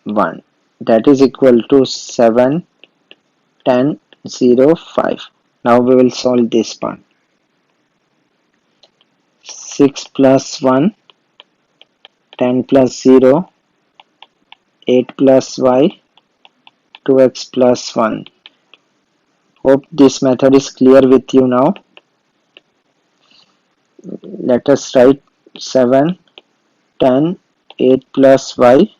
1. That is equal to 7, 10, 0, 5. Now we will solve this part. 6 plus 1, 10 plus 0, 8 plus y, 2x plus 1. Hope this method is clear with you now. Let us write 7, 10, 8 plus y,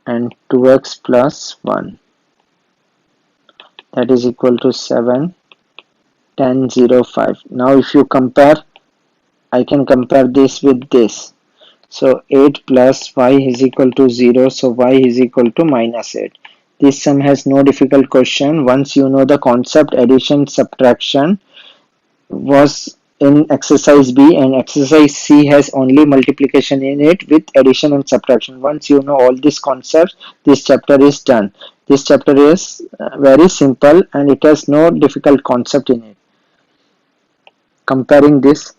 and 2x plus 1. That is equal to 7, 10, 0, 5. Now if you compare, I can compare this with this. So 8 plus y is equal to 0, so y is equal to minus 8. This sum has no difficult question. Once you know the concept, addition, subtraction was in exercise B, and exercise C has only multiplication in it with addition and subtraction. Once you know all these concepts, this chapter is done. This chapter is very simple and it has no difficult concept in it. Comparing this,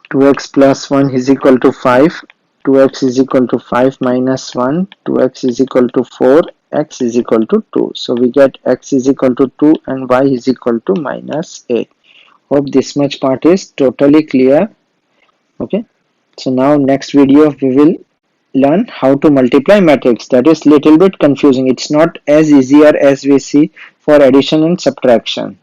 2x plus 1 is equal to 5, 2x is equal to 5 minus 1, 2x is equal to 4, x is equal to 2. So we get x is equal to 2 and y is equal to minus 8. Hope this much part is totally clear. Okay, so now next video we will learn how to multiply matrix. That is little bit confusing. It's not as easier as we see for addition and subtraction.